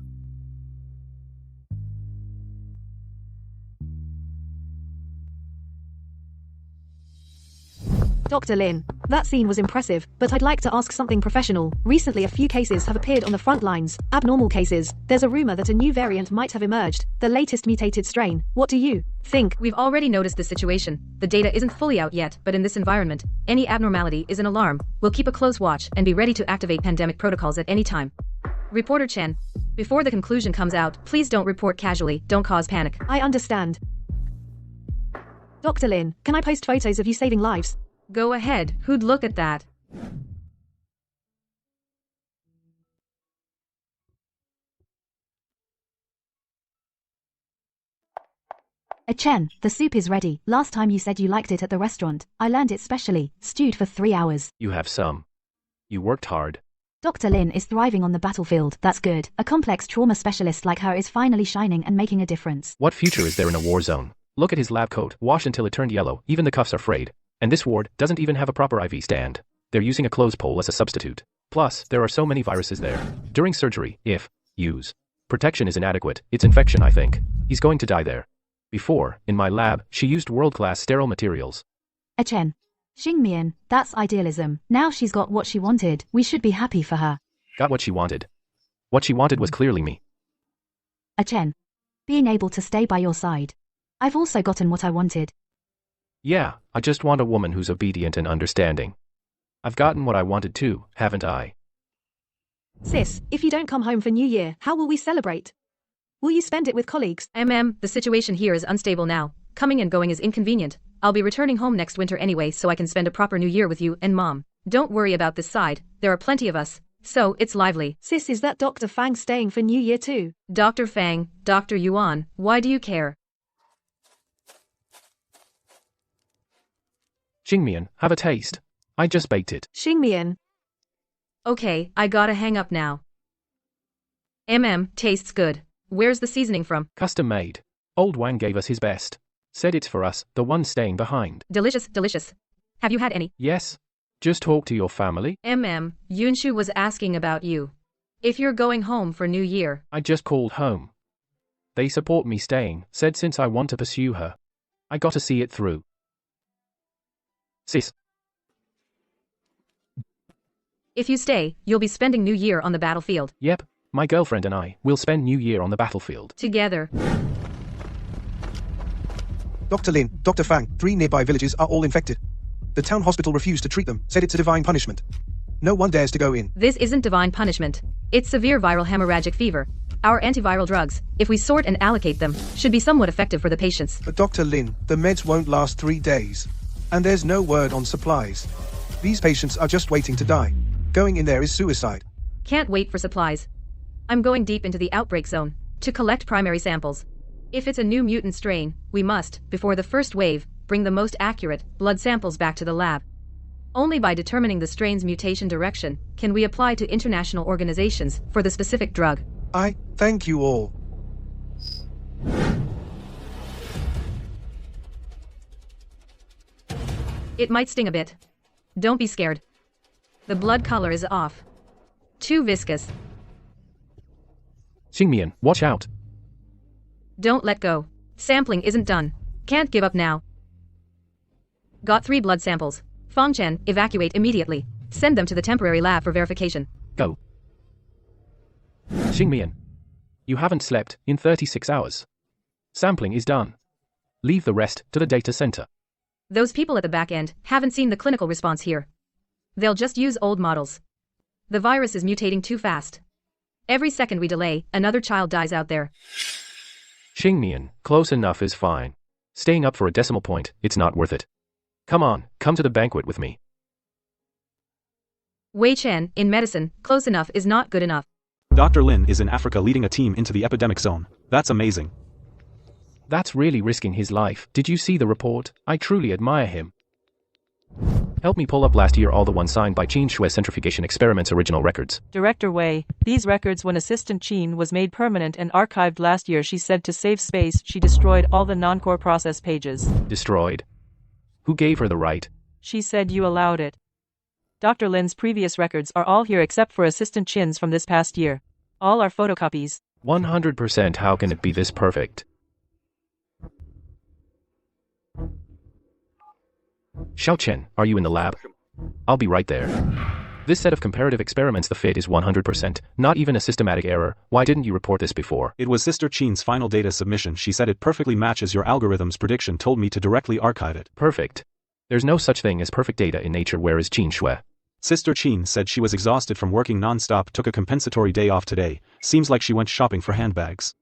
Dr. Lin, that scene was impressive, but I'd like to ask something professional. Recently a few cases have appeared on the front lines, abnormal cases. There's a rumor that a new variant might have emerged, the latest mutated strain. What do you think? We've already noticed this situation. The data isn't fully out yet, but in this environment, any abnormality is an alarm. We'll keep a close watch and be ready to activate pandemic protocols at any time. Reporter Chen, before the conclusion comes out, please don't report casually, don't cause panic. I understand. Dr. Lin, can I post photos of you saving lives? Go ahead, who'd look at that? Chen, the soup is ready. Last time you said you liked it at the restaurant. I learned it specially, stewed for 3 hours. You have some. You worked hard. Dr. Lin is thriving on the battlefield, that's good. A complex trauma specialist like her is finally shining and making a difference. What future is there in a war zone? Look at his lab coat, washed until it turned yellow, even the cuffs are frayed. And this ward doesn't even have a proper IV stand. They're using a clothes pole as a substitute. Plus, there are so many viruses there. During surgery, if use protection is inadequate, it's infection, I think. He's going to die there. Before, in my lab, she used world-class sterile materials. Chen. Xingmian, that's idealism. Now she's got what she wanted. We should be happy for her. Got what she wanted. What she wanted was clearly me. Chen. Being able to stay by your side. I've also gotten what I wanted. Yeah, I just want a woman who's obedient and understanding. I've gotten what I wanted too, haven't I? Sis, if you don't come home for New Year, how will we celebrate? Will you spend it with colleagues? The situation here is unstable now. Coming and going is inconvenient. I'll be returning home next winter anyway so I can spend a proper New Year with you and Mom. Don't worry about this side, there are plenty of us. So, it's lively. Sis, is that Dr. Fang staying for New Year too? Dr. Fang, Dr. Yuan, why do you care? Xingmian, have a taste. I just baked it. Xingmian. Okay, I gotta hang up now. Tastes good. Where's the seasoning from? Custom made. Old Wang gave us his best. Said it's for us, the ones staying behind. Delicious, delicious. Have you had any? Yes. Just talk to your family. Yunshu was asking about you. If you're going home for New Year. I just called home. They support me staying, said since I want to pursue her. I gotta see it through. Sis. If you stay, you'll be spending New Year on the battlefield. Yep, my girlfriend and I will spend New Year on the battlefield. Together. Dr. Lin, Dr. Fang, 3 nearby villages are all infected. The town hospital refused to treat them, said it's a divine punishment. No one dares to go in. This isn't divine punishment. It's severe viral hemorrhagic fever. Our antiviral drugs, if we sort and allocate them, should be somewhat effective for the patients. But Dr. Lin, the meds won't last 3 days. And there's no word on supplies. These patients are just waiting to die. Going in there is suicide. Can't wait for supplies. I'm going deep into the outbreak zone to collect primary samples. If it's a new mutant strain, we must, before the first wave, bring the most accurate blood samples back to the lab. Only by determining the strain's mutation direction can we apply to international organizations for the specific drug. I thank you all. It might sting a bit. Don't be scared. The blood color is off. Too viscous. Xingmian, watch out. Don't let go. Sampling isn't done. Can't give up now. Got 3 blood samples. Fangchen, evacuate immediately. Send them to the temporary lab for verification. Go. Xingmian. You haven't slept in 36 hours. Sampling is done. Leave the rest to the data center. Those people at the back end haven't seen the clinical response here. They'll just use old models. The virus is mutating too fast. Every second we delay, another child dies out there. Xingmian, close enough is fine. Staying up for a decimal point, it's not worth it. Come on, come to the banquet with me. Wei Chen, in medicine, close enough is not good enough. Dr. Lin is in Africa leading a team into the epidemic zone. That's amazing. That's really risking his life. Did you see the report? I truly admire him. Help me pull up last year all the ones signed by Qin Shue's centrifugation experiments original records. Director Wei, these records when Assistant Qin was made permanent and archived last year, she said to save space she destroyed all the non-core process pages. Destroyed? Who gave her the right? She said you allowed it. Dr. Lin's previous records are all here except for Assistant Qin's from this past year. All are photocopies. 100%. How can it be this perfect? Xiao Chen, are you in the lab? I'll be right there. This set of comparative experiments, the fit is 100%, not even a systematic error. Why didn't you report this before? It was Sister Qin's final data submission. She said it perfectly matches your algorithm's prediction, told me to directly archive it. Perfect. There's no such thing as perfect data in nature. Where is Qin Shui? Sister Qin said she was exhausted from working non-stop, took a compensatory day off today. Seems like she went shopping for handbags.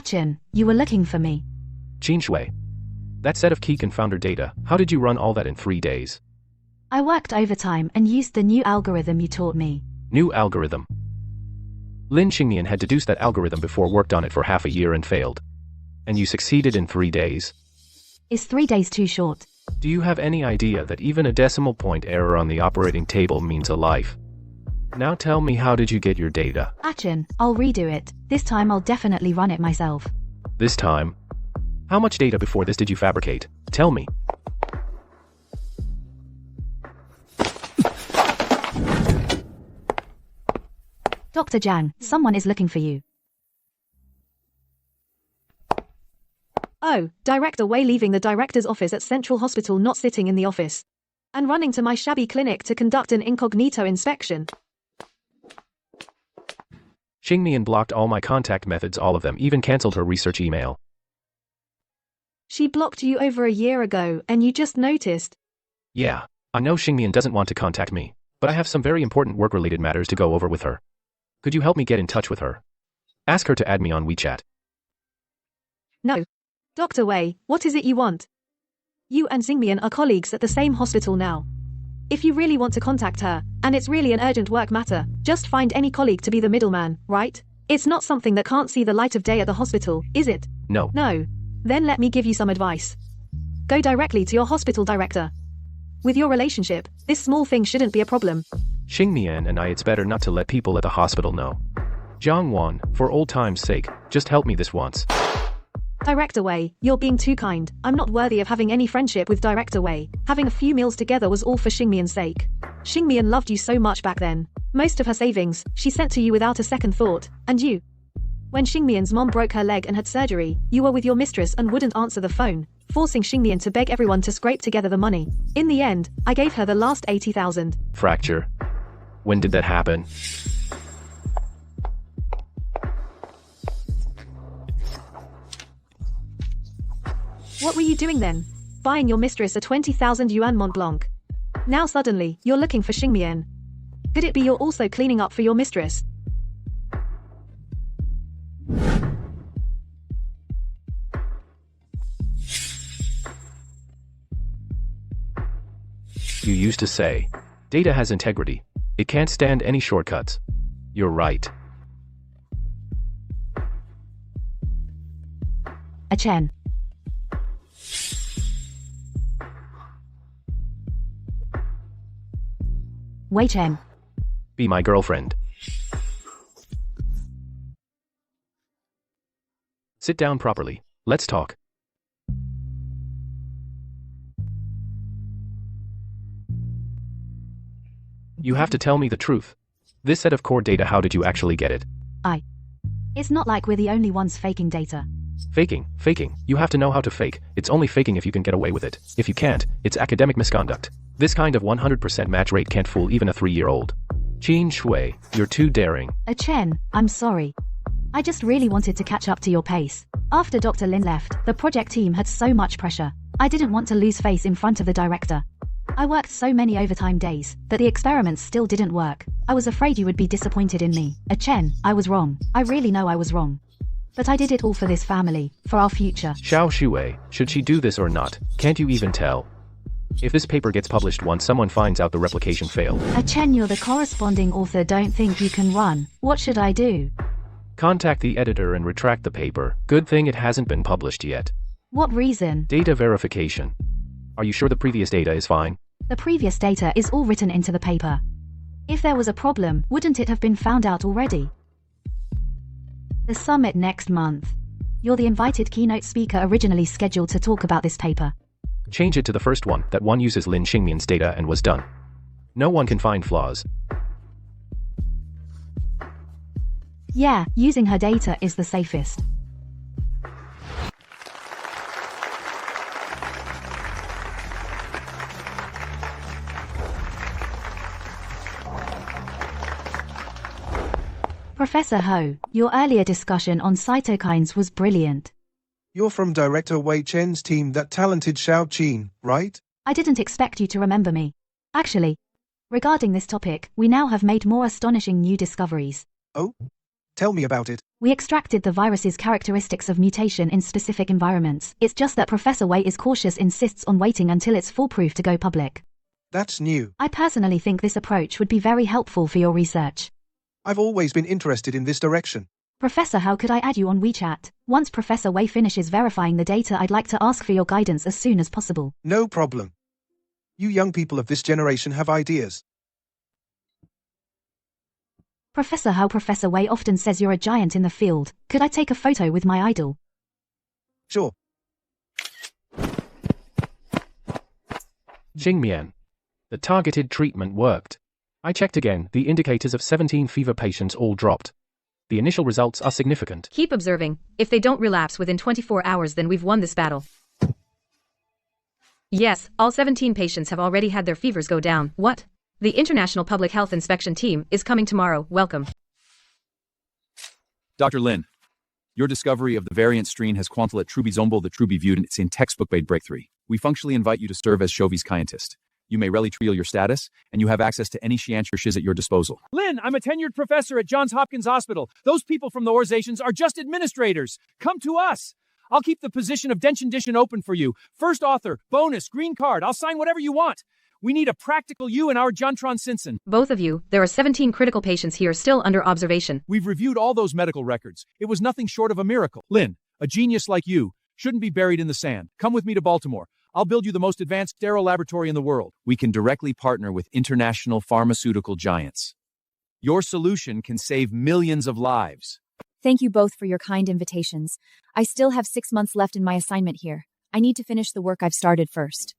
Chen, you were looking for me. Qin Shui. That set of key confounder data, how did you run all that in 3 days? I worked overtime and used the new algorithm you taught me. New algorithm? Lin Xingmian had deduced that algorithm before, worked on it for half a year and failed. And you succeeded in 3 days? Is 3 days too short? Do you have any idea that even a decimal point error on the operating table means a life? Now tell me, how did you get your data? Chen, I'll redo it. This time I'll definitely run it myself. This time? How much data before this did you fabricate? Tell me. Dr. Zhang, someone is looking for you. Oh, Director Wei leaving the director's office at Central Hospital, not sitting in the office. And running to my shabby clinic to conduct an incognito inspection. Xingmian blocked all my contact methods, all of them, even cancelled her research email. She blocked you over a year ago, and you just noticed. Yeah, I know Xingmian doesn't want to contact me, but I have some very important work-related matters to go over with her. Could you help me get in touch with her? Ask her to add me on WeChat. No. Dr. Wei, what is it you want? You and Xingmian are colleagues at the same hospital now. If you really want to contact her, and it's really an urgent work matter, just find any colleague to be the middleman, right? It's not something that can't see the light of day at the hospital, is it? No. No. Then let me give you some advice. Go directly to your hospital director. With your relationship, this small thing shouldn't be a problem. Xingmian and I, it's better not to let people at the hospital know. Jiang Wan, for old time's sake, just help me this once. Director Wei, you're being too kind. I'm not worthy of having any friendship with Director Wei. Having a few meals together was all for Xingmian's sake. Xingmian loved you so much back then. Most of her savings, she sent to you without a second thought, and you. When Xingmian's mom broke her leg and had surgery, you were with your mistress and wouldn't answer the phone, forcing Xingmian to beg everyone to scrape together the money. In the end, I gave her the last 80,000. Fracture. When did that happen? What were you doing then? Buying your mistress a 20,000 yuan Mont Blanc. Now suddenly, you're looking for Xingmian. Could it be you're also cleaning up for your mistress? You used to say, data has integrity. It can't stand any shortcuts. You're right. A Chen. Wei Chen. Be my girlfriend. Sit down properly. Let's talk. You have to tell me the truth. This set of core data, how did you actually get it? It's not like we're the only ones faking data. Faking. You have to know how to fake. It's only faking if you can get away with it. If you can't, it's academic misconduct. This kind of 100% match rate can't fool even a 3-year-old. Qin Shui, you're too daring. A Chen, I'm sorry. I just really wanted to catch up to your pace. After Dr. Lin left, the project team had so much pressure. I didn't want to lose face in front of the director. I worked so many overtime days, but the experiments still didn't work. I was afraid you would be disappointed in me. A Chen, I was wrong. I really know I was wrong. But I did it all for this family, for our future. Xiao Shui, should she do this or not? Can't you even tell? If this paper gets published once someone finds out the replication failed. A Chen, you're the corresponding author, don't think you can run. What should I do? Contact the editor and retract the paper. Good thing it hasn't been published yet. What reason? Data verification. Are you sure the previous data is fine? The previous data is all written into the paper. If there was a problem, wouldn't it have been found out already? The summit next month. You're the invited keynote speaker originally scheduled to talk about this paper. Change it to the first one, that one uses Lin Xingmian's data and was done. No one can find flaws. Yeah, using her data is the safest. Professor Ho, your earlier discussion on cytokines was brilliant. You're from Director Wei Chen's team, that talented Xiao Qin, right? I didn't expect you to remember me. Actually, regarding this topic, we now have made more astonishing new discoveries. Oh? Tell me about it. We extracted the virus's characteristics of mutation in specific environments. It's just that Professor Wei is cautious, insists on waiting until it's foolproof to go public. That's new. I personally think this approach would be very helpful for your research. I've always been interested in this direction. Professor, how could I add you on WeChat? Once Professor Wei finishes verifying the data, I'd like to ask for your guidance as soon as possible. No problem. You young people of this generation have ideas. Professor How, Professor Wei often says you're a giant in the field. Could I take a photo with my idol? Sure. Xingmian. The targeted treatment worked. I checked again, the indicators of 17 fever patients all dropped. The initial results are significant. Keep observing. If they don't relapse within 24 hours, then we've won this battle. Yes, all 17 patients have already had their fevers go down. What? The International Public Health Inspection Team is coming tomorrow. Welcome. Dr. Lin, your discovery of the variant strain has quantilet trubizombo the truby viewed, and it's in textbook-made breakthrough. We functionally invite you to serve as Chauvy's scientist. You may readily trial your status, and you have access to any shianch or shiz at your disposal. Lynn, I'm a tenured professor at Johns Hopkins Hospital. Those people from the organizations are just administrators. Come to us. I'll keep the position of Denshin open for you. First author, bonus, green card. I'll sign whatever you want. We need a practical you in our Jontron Simpson. Both of you, there are 17 critical patients here still under observation. We've reviewed all those medical records. It was nothing short of a miracle. Lynn, a genius like you, shouldn't be buried in the sand. Come with me to Baltimore. I'll build you the most advanced sterile laboratory in the world. We can directly partner with international pharmaceutical giants. Your solution can save millions of lives. Thank you both for your kind invitations. I still have 6 months left in my assignment here. I need to finish the work I've started first.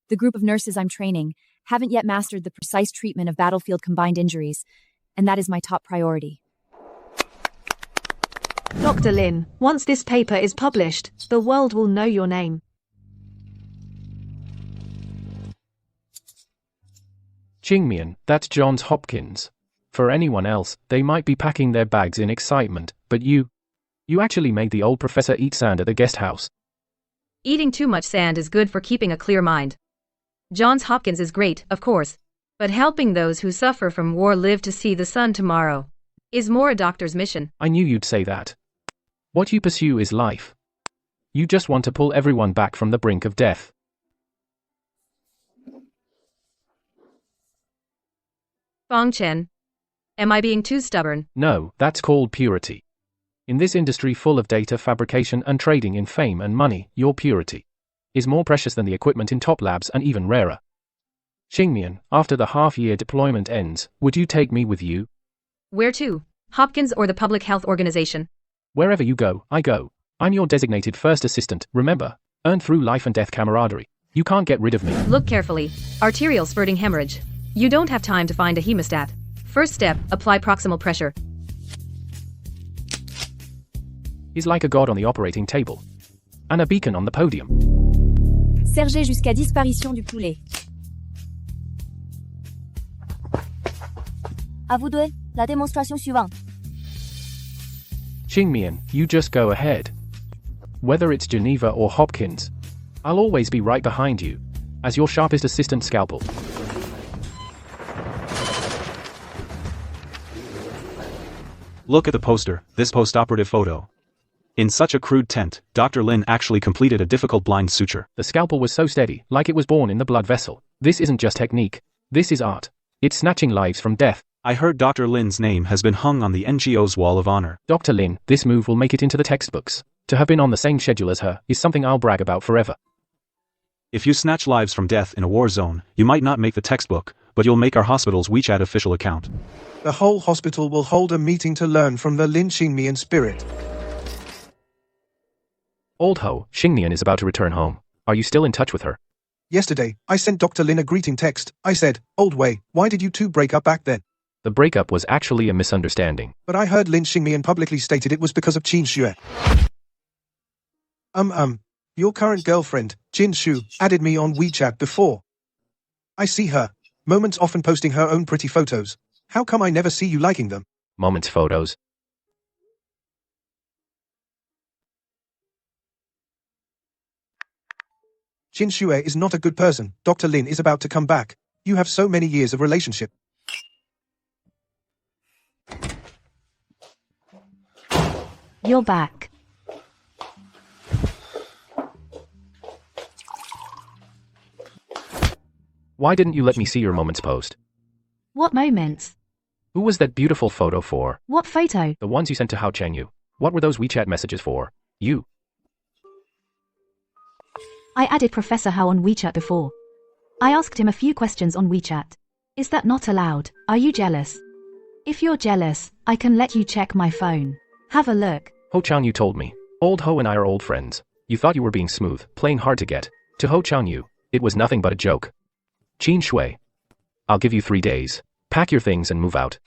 The group of nurses I'm training haven't yet mastered the precise treatment of battlefield combined injuries, and that is my top priority. Dr. Lin, once this paper is published, the world will know your name. Qingmian, that's Johns Hopkins. For anyone else, they might be packing their bags in excitement, but you actually made the old professor eat sand at the guest house. Eating too much sand is good for keeping a clear mind. Johns Hopkins is great, of course, but helping those who suffer from war live to see the sun tomorrow is more a doctor's mission. I knew you'd say that. What you pursue is life. You just want to pull everyone back from the brink of death. Fong Chen, am I being too stubborn? No, that's called purity. In this industry full of data fabrication and trading in fame and money, your purity is more precious than the equipment in top labs and even rarer. Qingmian, after the half-year deployment ends, would you take me with you? Where to? Hopkins or the Public Health Organization? Wherever you go, I go. I'm your designated first assistant, remember? Earned through life and death camaraderie. You can't get rid of me. Look carefully. Arterial spurting hemorrhage. You don't have time to find a hemostat. First step, apply proximal pressure. He's like a god on the operating table. And a beacon on the podium. Sergez jusqu'à disparition du poulet. À vous deux, la démonstration suivante. Qingmian, you just go ahead. Whether it's Geneva or Hopkins, I'll always be right behind you, as your sharpest assistant scalpel. Look at the poster, this post-operative photo. In such a crude tent, Dr. Lin actually completed a difficult blind suture. The scalpel was so steady, like it was born in the blood vessel. This isn't just technique. This is art. It's snatching lives from death. I heard Dr. Lin's name has been hung on the NGO's wall of honor. Dr. Lin, this move will make it into the textbooks. To have been on the same schedule as her is something I'll brag about forever. If you snatch lives from death in a war zone, you might not make the textbook, but you'll make our hospital's WeChat official account. The whole hospital will hold a meeting to learn from the Lin Qingmian spirit. Old Ho, Qingmian is about to return home. Are you still in touch with her? Yesterday, I sent Dr. Lin a greeting text. I said, "Old Wei, why did you two break up back then?" The breakup was actually a misunderstanding. But I heard Lin Qingmian publicly stated it was because of Qin Xue. Your current girlfriend, Jin Shu, added me on WeChat before. I see her. Moments often posting her own pretty photos. How come I never see you liking them? Moments photos. Qin Xue is not a good person. Dr. Lin is about to come back. You have so many years of relationship. You're back. Why didn't you let me see your moments post? What moments? Who was that beautiful photo for? What photo? The ones you sent to Hao Chengyu. What were those WeChat messages for? You. I added Professor Hao on WeChat before. I asked him a few questions on WeChat. Is that not allowed? Are you jealous? If you're jealous, I can let you check my phone. Have a look. Ho Changyu told me. Old Ho and I are old friends. You thought you were being smooth, playing hard to get. To Ho Changyu, it was nothing but a joke. Qin Shui. I'll give you 3 days. Pack your things and move out.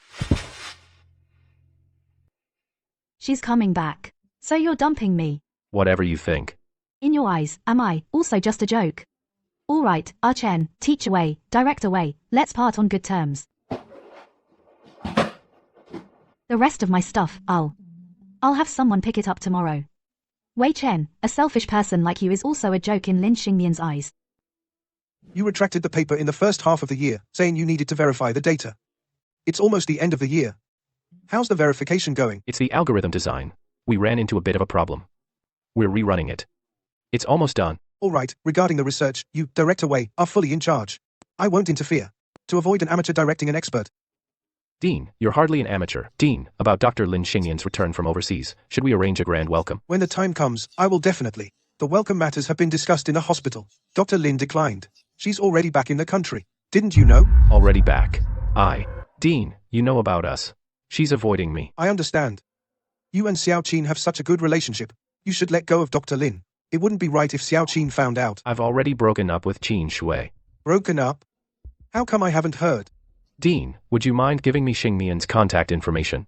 She's coming back. So you're dumping me. Whatever you think. In your eyes, am I also just a joke? Alright, Chen, teacher Wei, director Wei, let's part on good terms. The rest of my stuff, I'll have someone pick it up tomorrow. Wei Chen, a selfish person like you is also a joke in Lin Qingmian's eyes. You retracted the paper in the first half of the year, saying you needed to verify the data. It's almost the end of the year. How's the verification going? It's the algorithm design. We ran into a bit of a problem. We're rerunning it. It's almost done. All right, regarding the research, you, Director Wei, are fully in charge. I won't interfere. To avoid an amateur directing an expert. Dean, you're hardly an amateur. Dean, about Dr. Lin Xingyan's return from overseas, should we arrange a grand welcome? When the time comes, I will definitely. The welcome matters have been discussed in the hospital. Dr. Lin declined. She's already back in the country. Didn't you know? Already back. Dean, you know about us. She's avoiding me. I understand. You and Xiao Qin have such a good relationship. You should let go of Dr. Lin. It wouldn't be right if Xiao Qin found out. I've already broken up with Qin Shui. Broken up? How come I haven't heard? Dean, would you mind giving me Xingmian's contact information?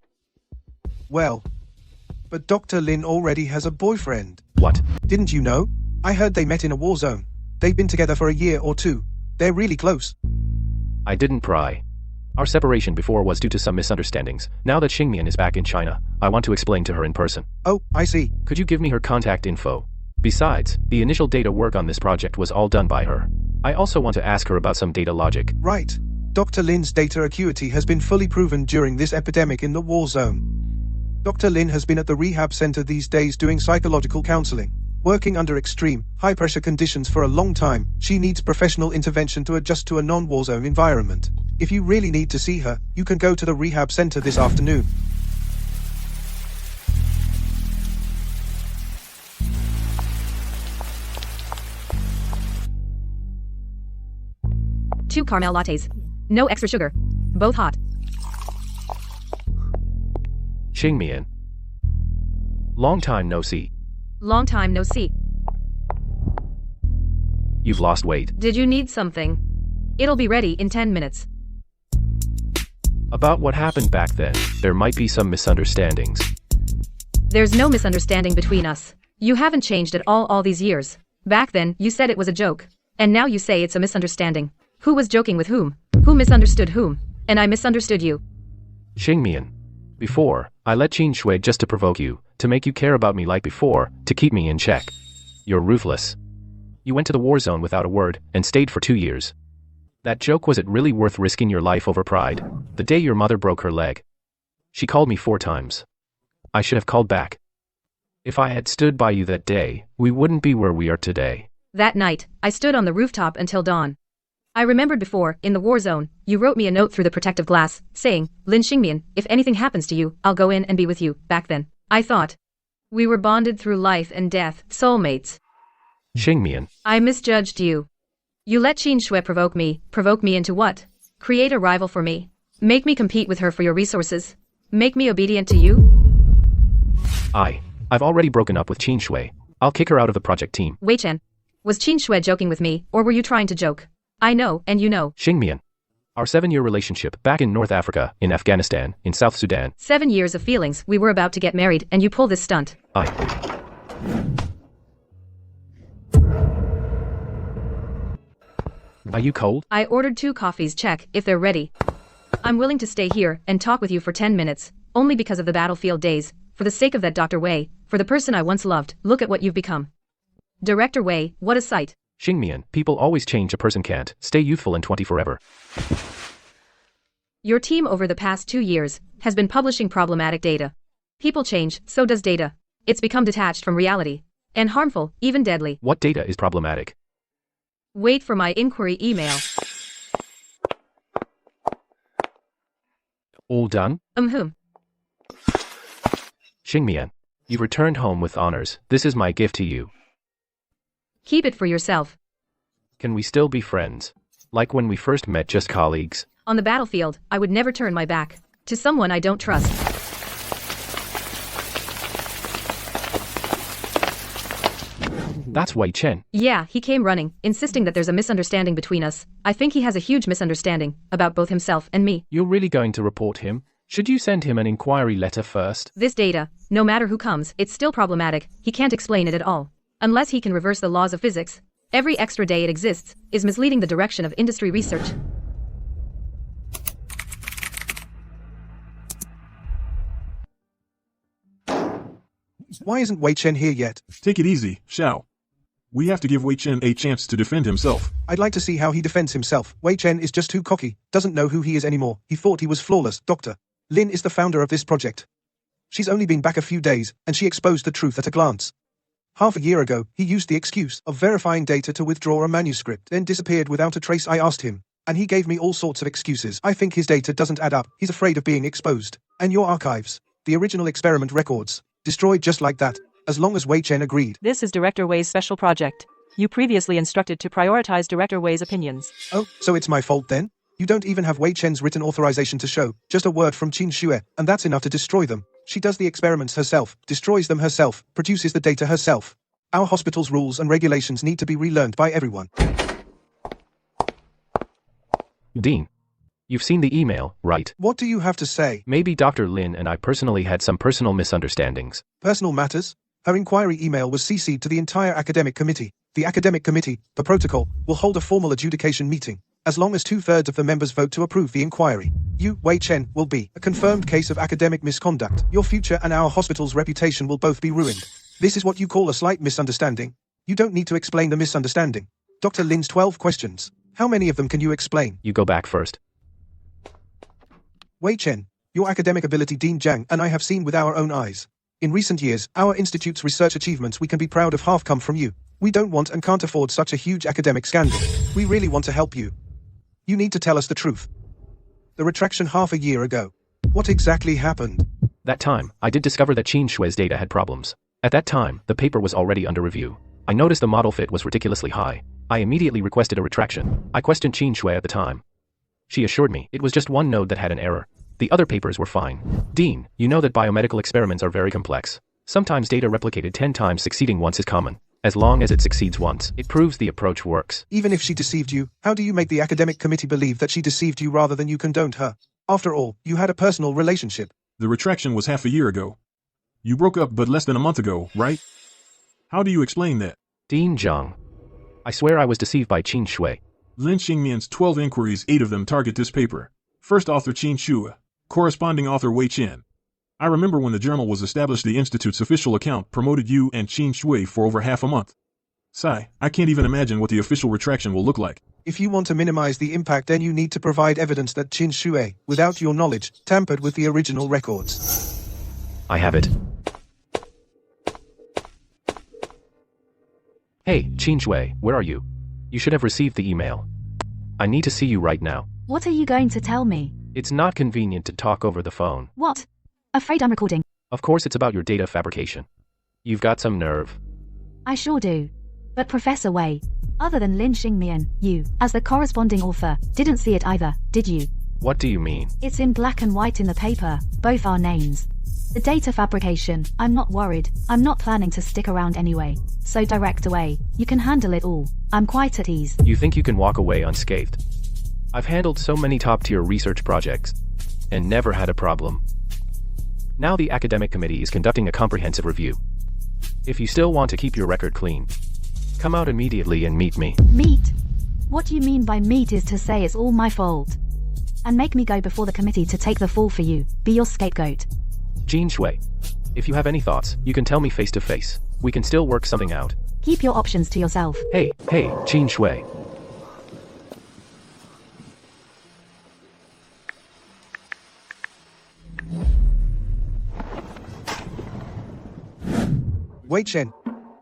Well, but Dr. Lin already has a boyfriend. What? Didn't you know? I heard they met in a war zone. They've been together for a year or two. They're really close. I didn't pry. Our separation before was due to some misunderstandings. Now that Xingmian is back in China, I want to explain to her in person. Oh, I see. Could you give me her contact info? Besides, the initial data work on this project was all done by her. I also want to ask her about some data logic. Right. Dr. Lin's data acuity has been fully proven during this epidemic in the war zone. Dr. Lin has been at the rehab center these days doing psychological counseling. Working under extreme, high-pressure conditions for a long time, she needs professional intervention to adjust to a non-war zone environment. If you really need to see her, you can go to the rehab center this afternoon. Two caramel lattes. No extra sugar. Both hot. Xingmian. Long time no see. Long time no see. You've lost weight. Did you need something? It'll be ready in 10 minutes. About what happened back then, there might be some misunderstandings. There's no misunderstanding between us. You haven't changed at all these years. Back then, you said it was a joke. And now you say it's a misunderstanding. Who was joking with whom? Who misunderstood whom? And I misunderstood you. Xingmian. Before, I let Qin Shui just to provoke you, to make you care about me like before, to keep me in check. You're ruthless. You went to the war zone without a word, and stayed for 2 years. That joke, was it really worth risking your life over pride? The day your mother broke her leg. She called me 4 times. I should have called back. If I had stood by you that day, we wouldn't be where we are today. That night, I stood on the rooftop until dawn. I remembered before, in the war zone, you wrote me a note through the protective glass, saying, Lin Xingmian, if anything happens to you, I'll go in and be with you. Back then, I thought we were bonded through life and death, soulmates. Xingmian. I misjudged you. You let Qin Shui provoke me into what? Create a rival for me. Make me compete with her for your resources. Make me obedient to you? I've already broken up with Qin Shui. I'll kick her out of the project team. Wei Chen, was Qin Shui joking with me, or were you trying to joke? I know, and you know. Xingmian. Our 7-year relationship, back in North Africa, in Afghanistan, in South Sudan. 7 years of feelings, we were about to get married, and you pull this stunt. Are you cold? I ordered 2 coffees, check, if they're ready. I'm willing to stay here and talk with you for 10 minutes, only because of the battlefield days, for the sake of that Dr. Wei, for the person I once loved. Look at what you've become. Director Wei, what a sight. Xingmian, people always change, a person can't stay youthful and 20 forever. Your team over the past 2 years has been publishing problematic data. People change, so does data. It's become detached from reality. And harmful, even deadly. What data is problematic? Wait for my inquiry email. All done? Xingmian, you've returned home with honors. This is my gift to you. Keep it for yourself. Can we still be friends? Like when we first met, just colleagues? On the battlefield, I would never turn my back to someone I don't trust. That's Wei Chen. Yeah, he came running, insisting that there's a misunderstanding between us. I think he has a huge misunderstanding about both himself and me. You're really going to report him? Should you send him an inquiry letter first? This data, no matter who comes, it's still problematic. He can't explain it at all. Unless he can reverse the laws of physics. Every extra day it exists is misleading the direction of industry research. Why isn't Wei Chen here yet? Take it easy, Xiao. We have to give Wei Chen a chance to defend himself. I'd like to see how he defends himself. Wei Chen is just too cocky, doesn't know who he is anymore. He thought he was flawless. Dr. Lin is the founder of this project. She's only been back a few days, and she exposed the truth at a glance. Half a year ago, he used the excuse of verifying data to withdraw a manuscript, then disappeared without a trace. I asked him, And he gave me all sorts of excuses. I think his data doesn't add up. He's afraid of being exposed. And your archives, the original experiment records, destroyed just like that, as long as Wei Chen agreed. This is Director Wei's special project. You previously instructed to prioritize Director Wei's opinions. Oh, so it's my fault then? You don't even have Wei Chen's written authorization to show, just a word from Qin Xue, and that's enough to destroy them. She does the experiments herself, destroys them herself, produces the data herself. Our hospital's rules and regulations need to be relearned by everyone. Dean, you've seen the email, right? What do you have to say? Maybe Dr. Lin and I personally had some personal misunderstandings. Personal matters? Her inquiry email was CC'd to the entire academic committee. The academic committee, per protocol, will hold a formal adjudication meeting, as long as 2/3 of the members vote to approve the inquiry. You, Wei Chen, will be a confirmed case of academic misconduct. Your future and our hospital's reputation will both be ruined. This is what you call a slight misunderstanding. You don't need to explain the misunderstanding. Dr. Lin's 12 questions. How many of them can you explain? You go back first. Wei Chen, your academic ability Dean Jiang and I have seen with our own eyes. In recent years, our institute's research achievements we can be proud of have come from you. We don't want and can't afford such a huge academic scandal. We really want to help you. You need to tell us the truth. The retraction half a year ago. What exactly happened? That time, I did discover that Qin Xue's data had problems. At that time, the paper was already under review. I noticed the model fit was ridiculously high. I immediately requested a retraction. I questioned Qin Xue at the time. She assured me it was just one node that had an error. The other papers were fine. Dean, you know that biomedical experiments are very complex. Sometimes data replicated 10 times succeeding once is common. As long as it succeeds once, it proves the approach works. Even if she deceived you, how do you make the academic committee believe that she deceived you rather than you condoned her? After all, you had a personal relationship. The retraction was half a year ago. You broke up but less than a month ago, right? How do you explain that? Dean Zhang. I swear I was deceived by Qin Xue. Lin Xingmian's 12 inquiries, 8 of them target this paper. First author Qin Xue, corresponding author Wei Chen. I remember when the journal was established, the institute's official account promoted you and Qin Xue for over half a month. Sigh, I can't even imagine what the official retraction will look like. If you want to minimize the impact, then you need to provide evidence that Qin Xue, without your knowledge, tampered with the original records. I have it. Hey, Qin Xue, where are you? You should have received the email. I need to see you right now. What are you going to tell me? It's not convenient to talk over the phone. What? Afraid I'm recording. Of course it's about your data fabrication. You've got some nerve. I sure do. But Professor Wei, other than Lin Xingmian, you, as the corresponding author, didn't see it either, did you? What do you mean? It's in black and white in the paper, both our names. The data fabrication, I'm not worried. I'm not planning to stick around anyway. So direct away, you can handle it all. I'm quite at ease. You think you can walk away unscathed? I've handled so many top-tier research projects, and never had a problem. Now the academic committee is conducting a comprehensive review. If you still want to keep your record clean, come out immediately and meet me. Meet? What you mean by meet is to say it's all my fault. And make me go before the committee to take the fall for you, be your scapegoat. Qin Xue, if you have any thoughts, you can tell me face to face. We can still work something out. Keep your options to yourself. Hey, Qin Xue. Wei Chen,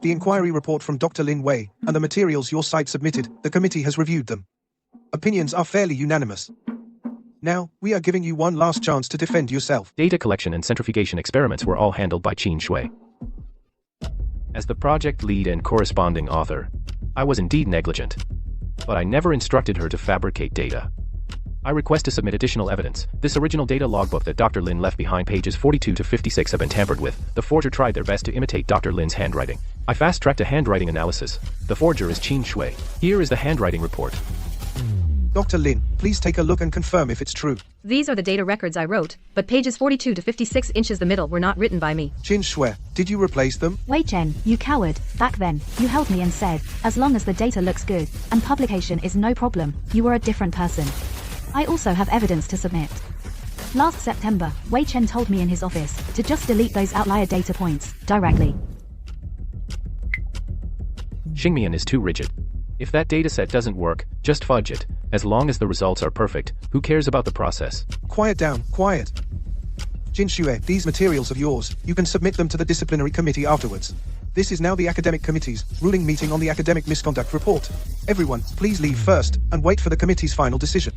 the inquiry report from Dr. Lin Wei and the materials your site submitted, the committee has reviewed them. Opinions are fairly unanimous. Now, we are giving you one last chance to defend yourself. Data collection and centrifugation experiments were all handled by Qin Xue. As the project lead and corresponding author, I was indeed negligent. But I never instructed her to fabricate data. I request to submit additional evidence. This original data logbook that Dr. Lin left behind, pages 42 to 56, have been tampered with. The forger tried their best to imitate Dr. Lin's handwriting. I fast-tracked a handwriting analysis. The forger is Qin Xue. Here is the handwriting report. Dr. Lin, please take a look and confirm if it's true. These are the data records I wrote, but pages 42 to 56 inches the middle were not written by me. Qin Xue, did you replace them? Wei Chen, you coward. Back then, you held me and said, as long as the data looks good, and publication is no problem, you were a different person. I also have evidence to submit. Last September, Wei Chen told me in his office to just delete those outlier data points, directly. Xingmian is too rigid. If that dataset doesn't work, just fudge it. As long as the results are perfect, who cares about the process? Quiet down, quiet. Qin Xue, these materials of yours, you can submit them to the disciplinary committee afterwards. This is now the academic committee's ruling meeting on the academic misconduct report. Everyone, please leave first and wait for the committee's final decision.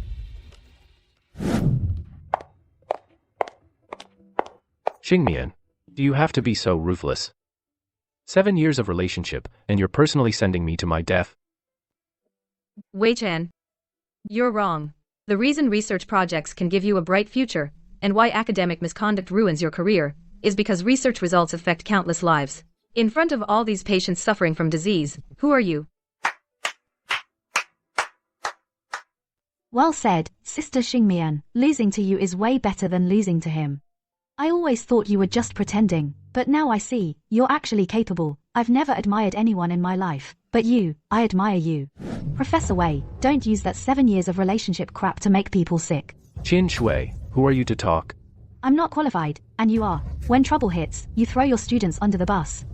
Xingmian, do you have to be so ruthless? 7 years of relationship, and you're personally sending me to my death? Wei Chen, you're wrong. The reason research projects can give you a bright future, and why academic misconduct ruins your career, is because research results affect countless lives. In front of all these patients suffering from disease, who are you? Well said, Sister Xingmian. Losing to you is way better than losing to him. I always thought you were just pretending, but now I see, you're actually capable. I've never admired anyone in my life, but you, I admire you. Professor Wei, don't use that 7 years of relationship crap to make people sick. Qin Shui, who are you to talk? I'm not qualified, and you are. When trouble hits, you throw your students under the bus.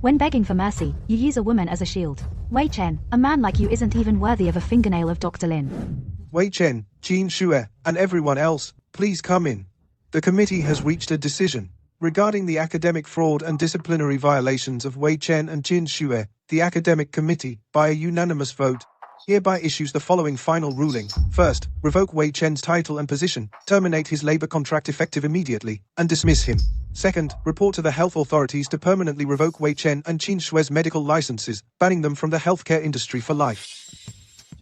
When begging for mercy, you use a woman as a shield. Wei Chen, a man like you isn't even worthy of a fingernail of Dr. Lin. Wei Chen, Qin Shui, and everyone else, please come in. The committee has reached a decision regarding the academic fraud and disciplinary violations of Wei Chen and Qin Shui. The academic committee, by a unanimous vote, hereby issues the following final ruling. First, revoke Wei Chen's title and position, terminate his labor contract effective immediately, and dismiss him. Second, report to the health authorities to permanently revoke Wei Chen and Qin Shui's medical licenses, banning them from the healthcare industry for life.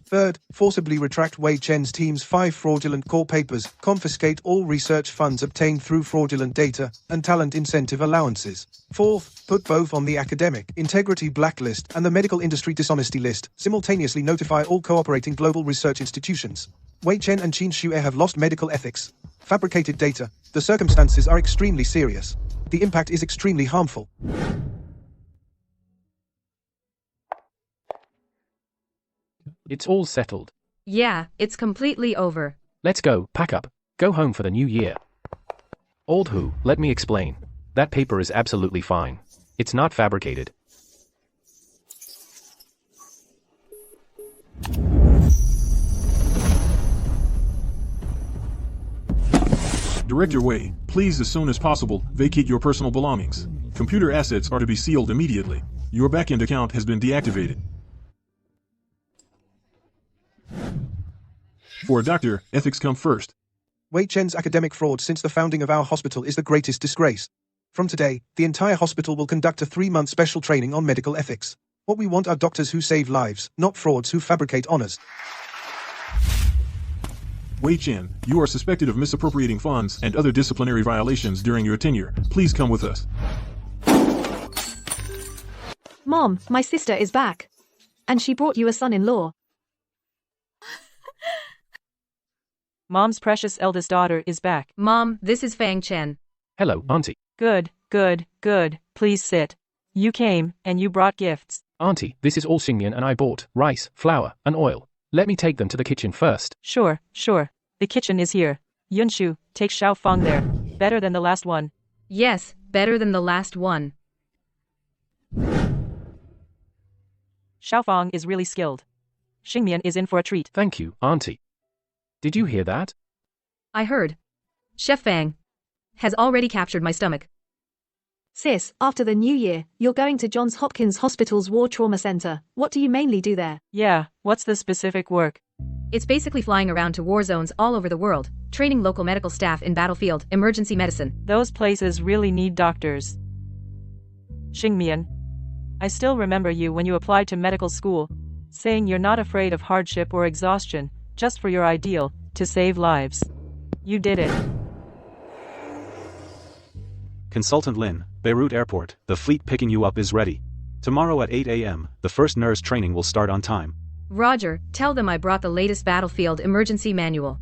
Third, forcibly retract Wei Chen's team's 5 fraudulent core papers, confiscate all research funds obtained through fraudulent data, and talent incentive allowances. Fourth, put both on the academic integrity blacklist and the medical industry dishonesty list, simultaneously notify all cooperating global research institutions. Wei Chen and Qin Shui have lost medical ethics. Fabricated data. The circumstances are extremely serious. The impact is extremely harmful. It's all settled. Yeah, it's completely over. Let's go, pack up, go home for the new year. Old Hu, let me explain. That paper is absolutely fine. It's not fabricated. Director Wei, please as soon as possible, vacate your personal belongings. Computer assets are to be sealed immediately. Your backend account has been deactivated. For a doctor, ethics come first. Wei Chen's academic fraud since the founding of our hospital is the greatest disgrace. From today, the entire hospital will conduct a 3-month special training on medical ethics. What we want are doctors who save lives, not frauds who fabricate honors. Wei Chen, you are suspected of misappropriating funds and other disciplinary violations during your tenure. Please come with us. Mom, my sister is back. And she brought you a son-in-law. Mom's precious eldest daughter is back. Mom, this is Fang Chen. Hello, Auntie. Good, good, good. Please sit. You came, and you brought gifts. Auntie, this is all Xingmian and I bought. Rice, flour, and oil. Let me take them to the kitchen first. Sure, sure. The kitchen is here. Yunshu, take Xiao Fang there. Better than the last one. Yes, better than the last one. Xiao Fang is really skilled. Xingmian is in for a treat. Thank you, Auntie. Did you hear that? I heard. Chef Fang has already captured my stomach. Sis, after the new year, you're going to Johns Hopkins Hospital's War Trauma Center. What do you mainly do there? Yeah, what's the specific work? It's basically flying around to war zones all over the world, training local medical staff in battlefield emergency medicine. Those places really need doctors. Xingmian, I still remember you when you applied to medical school, saying you're not afraid of hardship or exhaustion, just for your ideal, to save lives. You did it. Consultant Lin, Beirut Airport, the fleet picking you up is ready. Tomorrow at 8 a.m., the first nurse training will start on time. Roger, tell them I brought the latest battlefield emergency manual.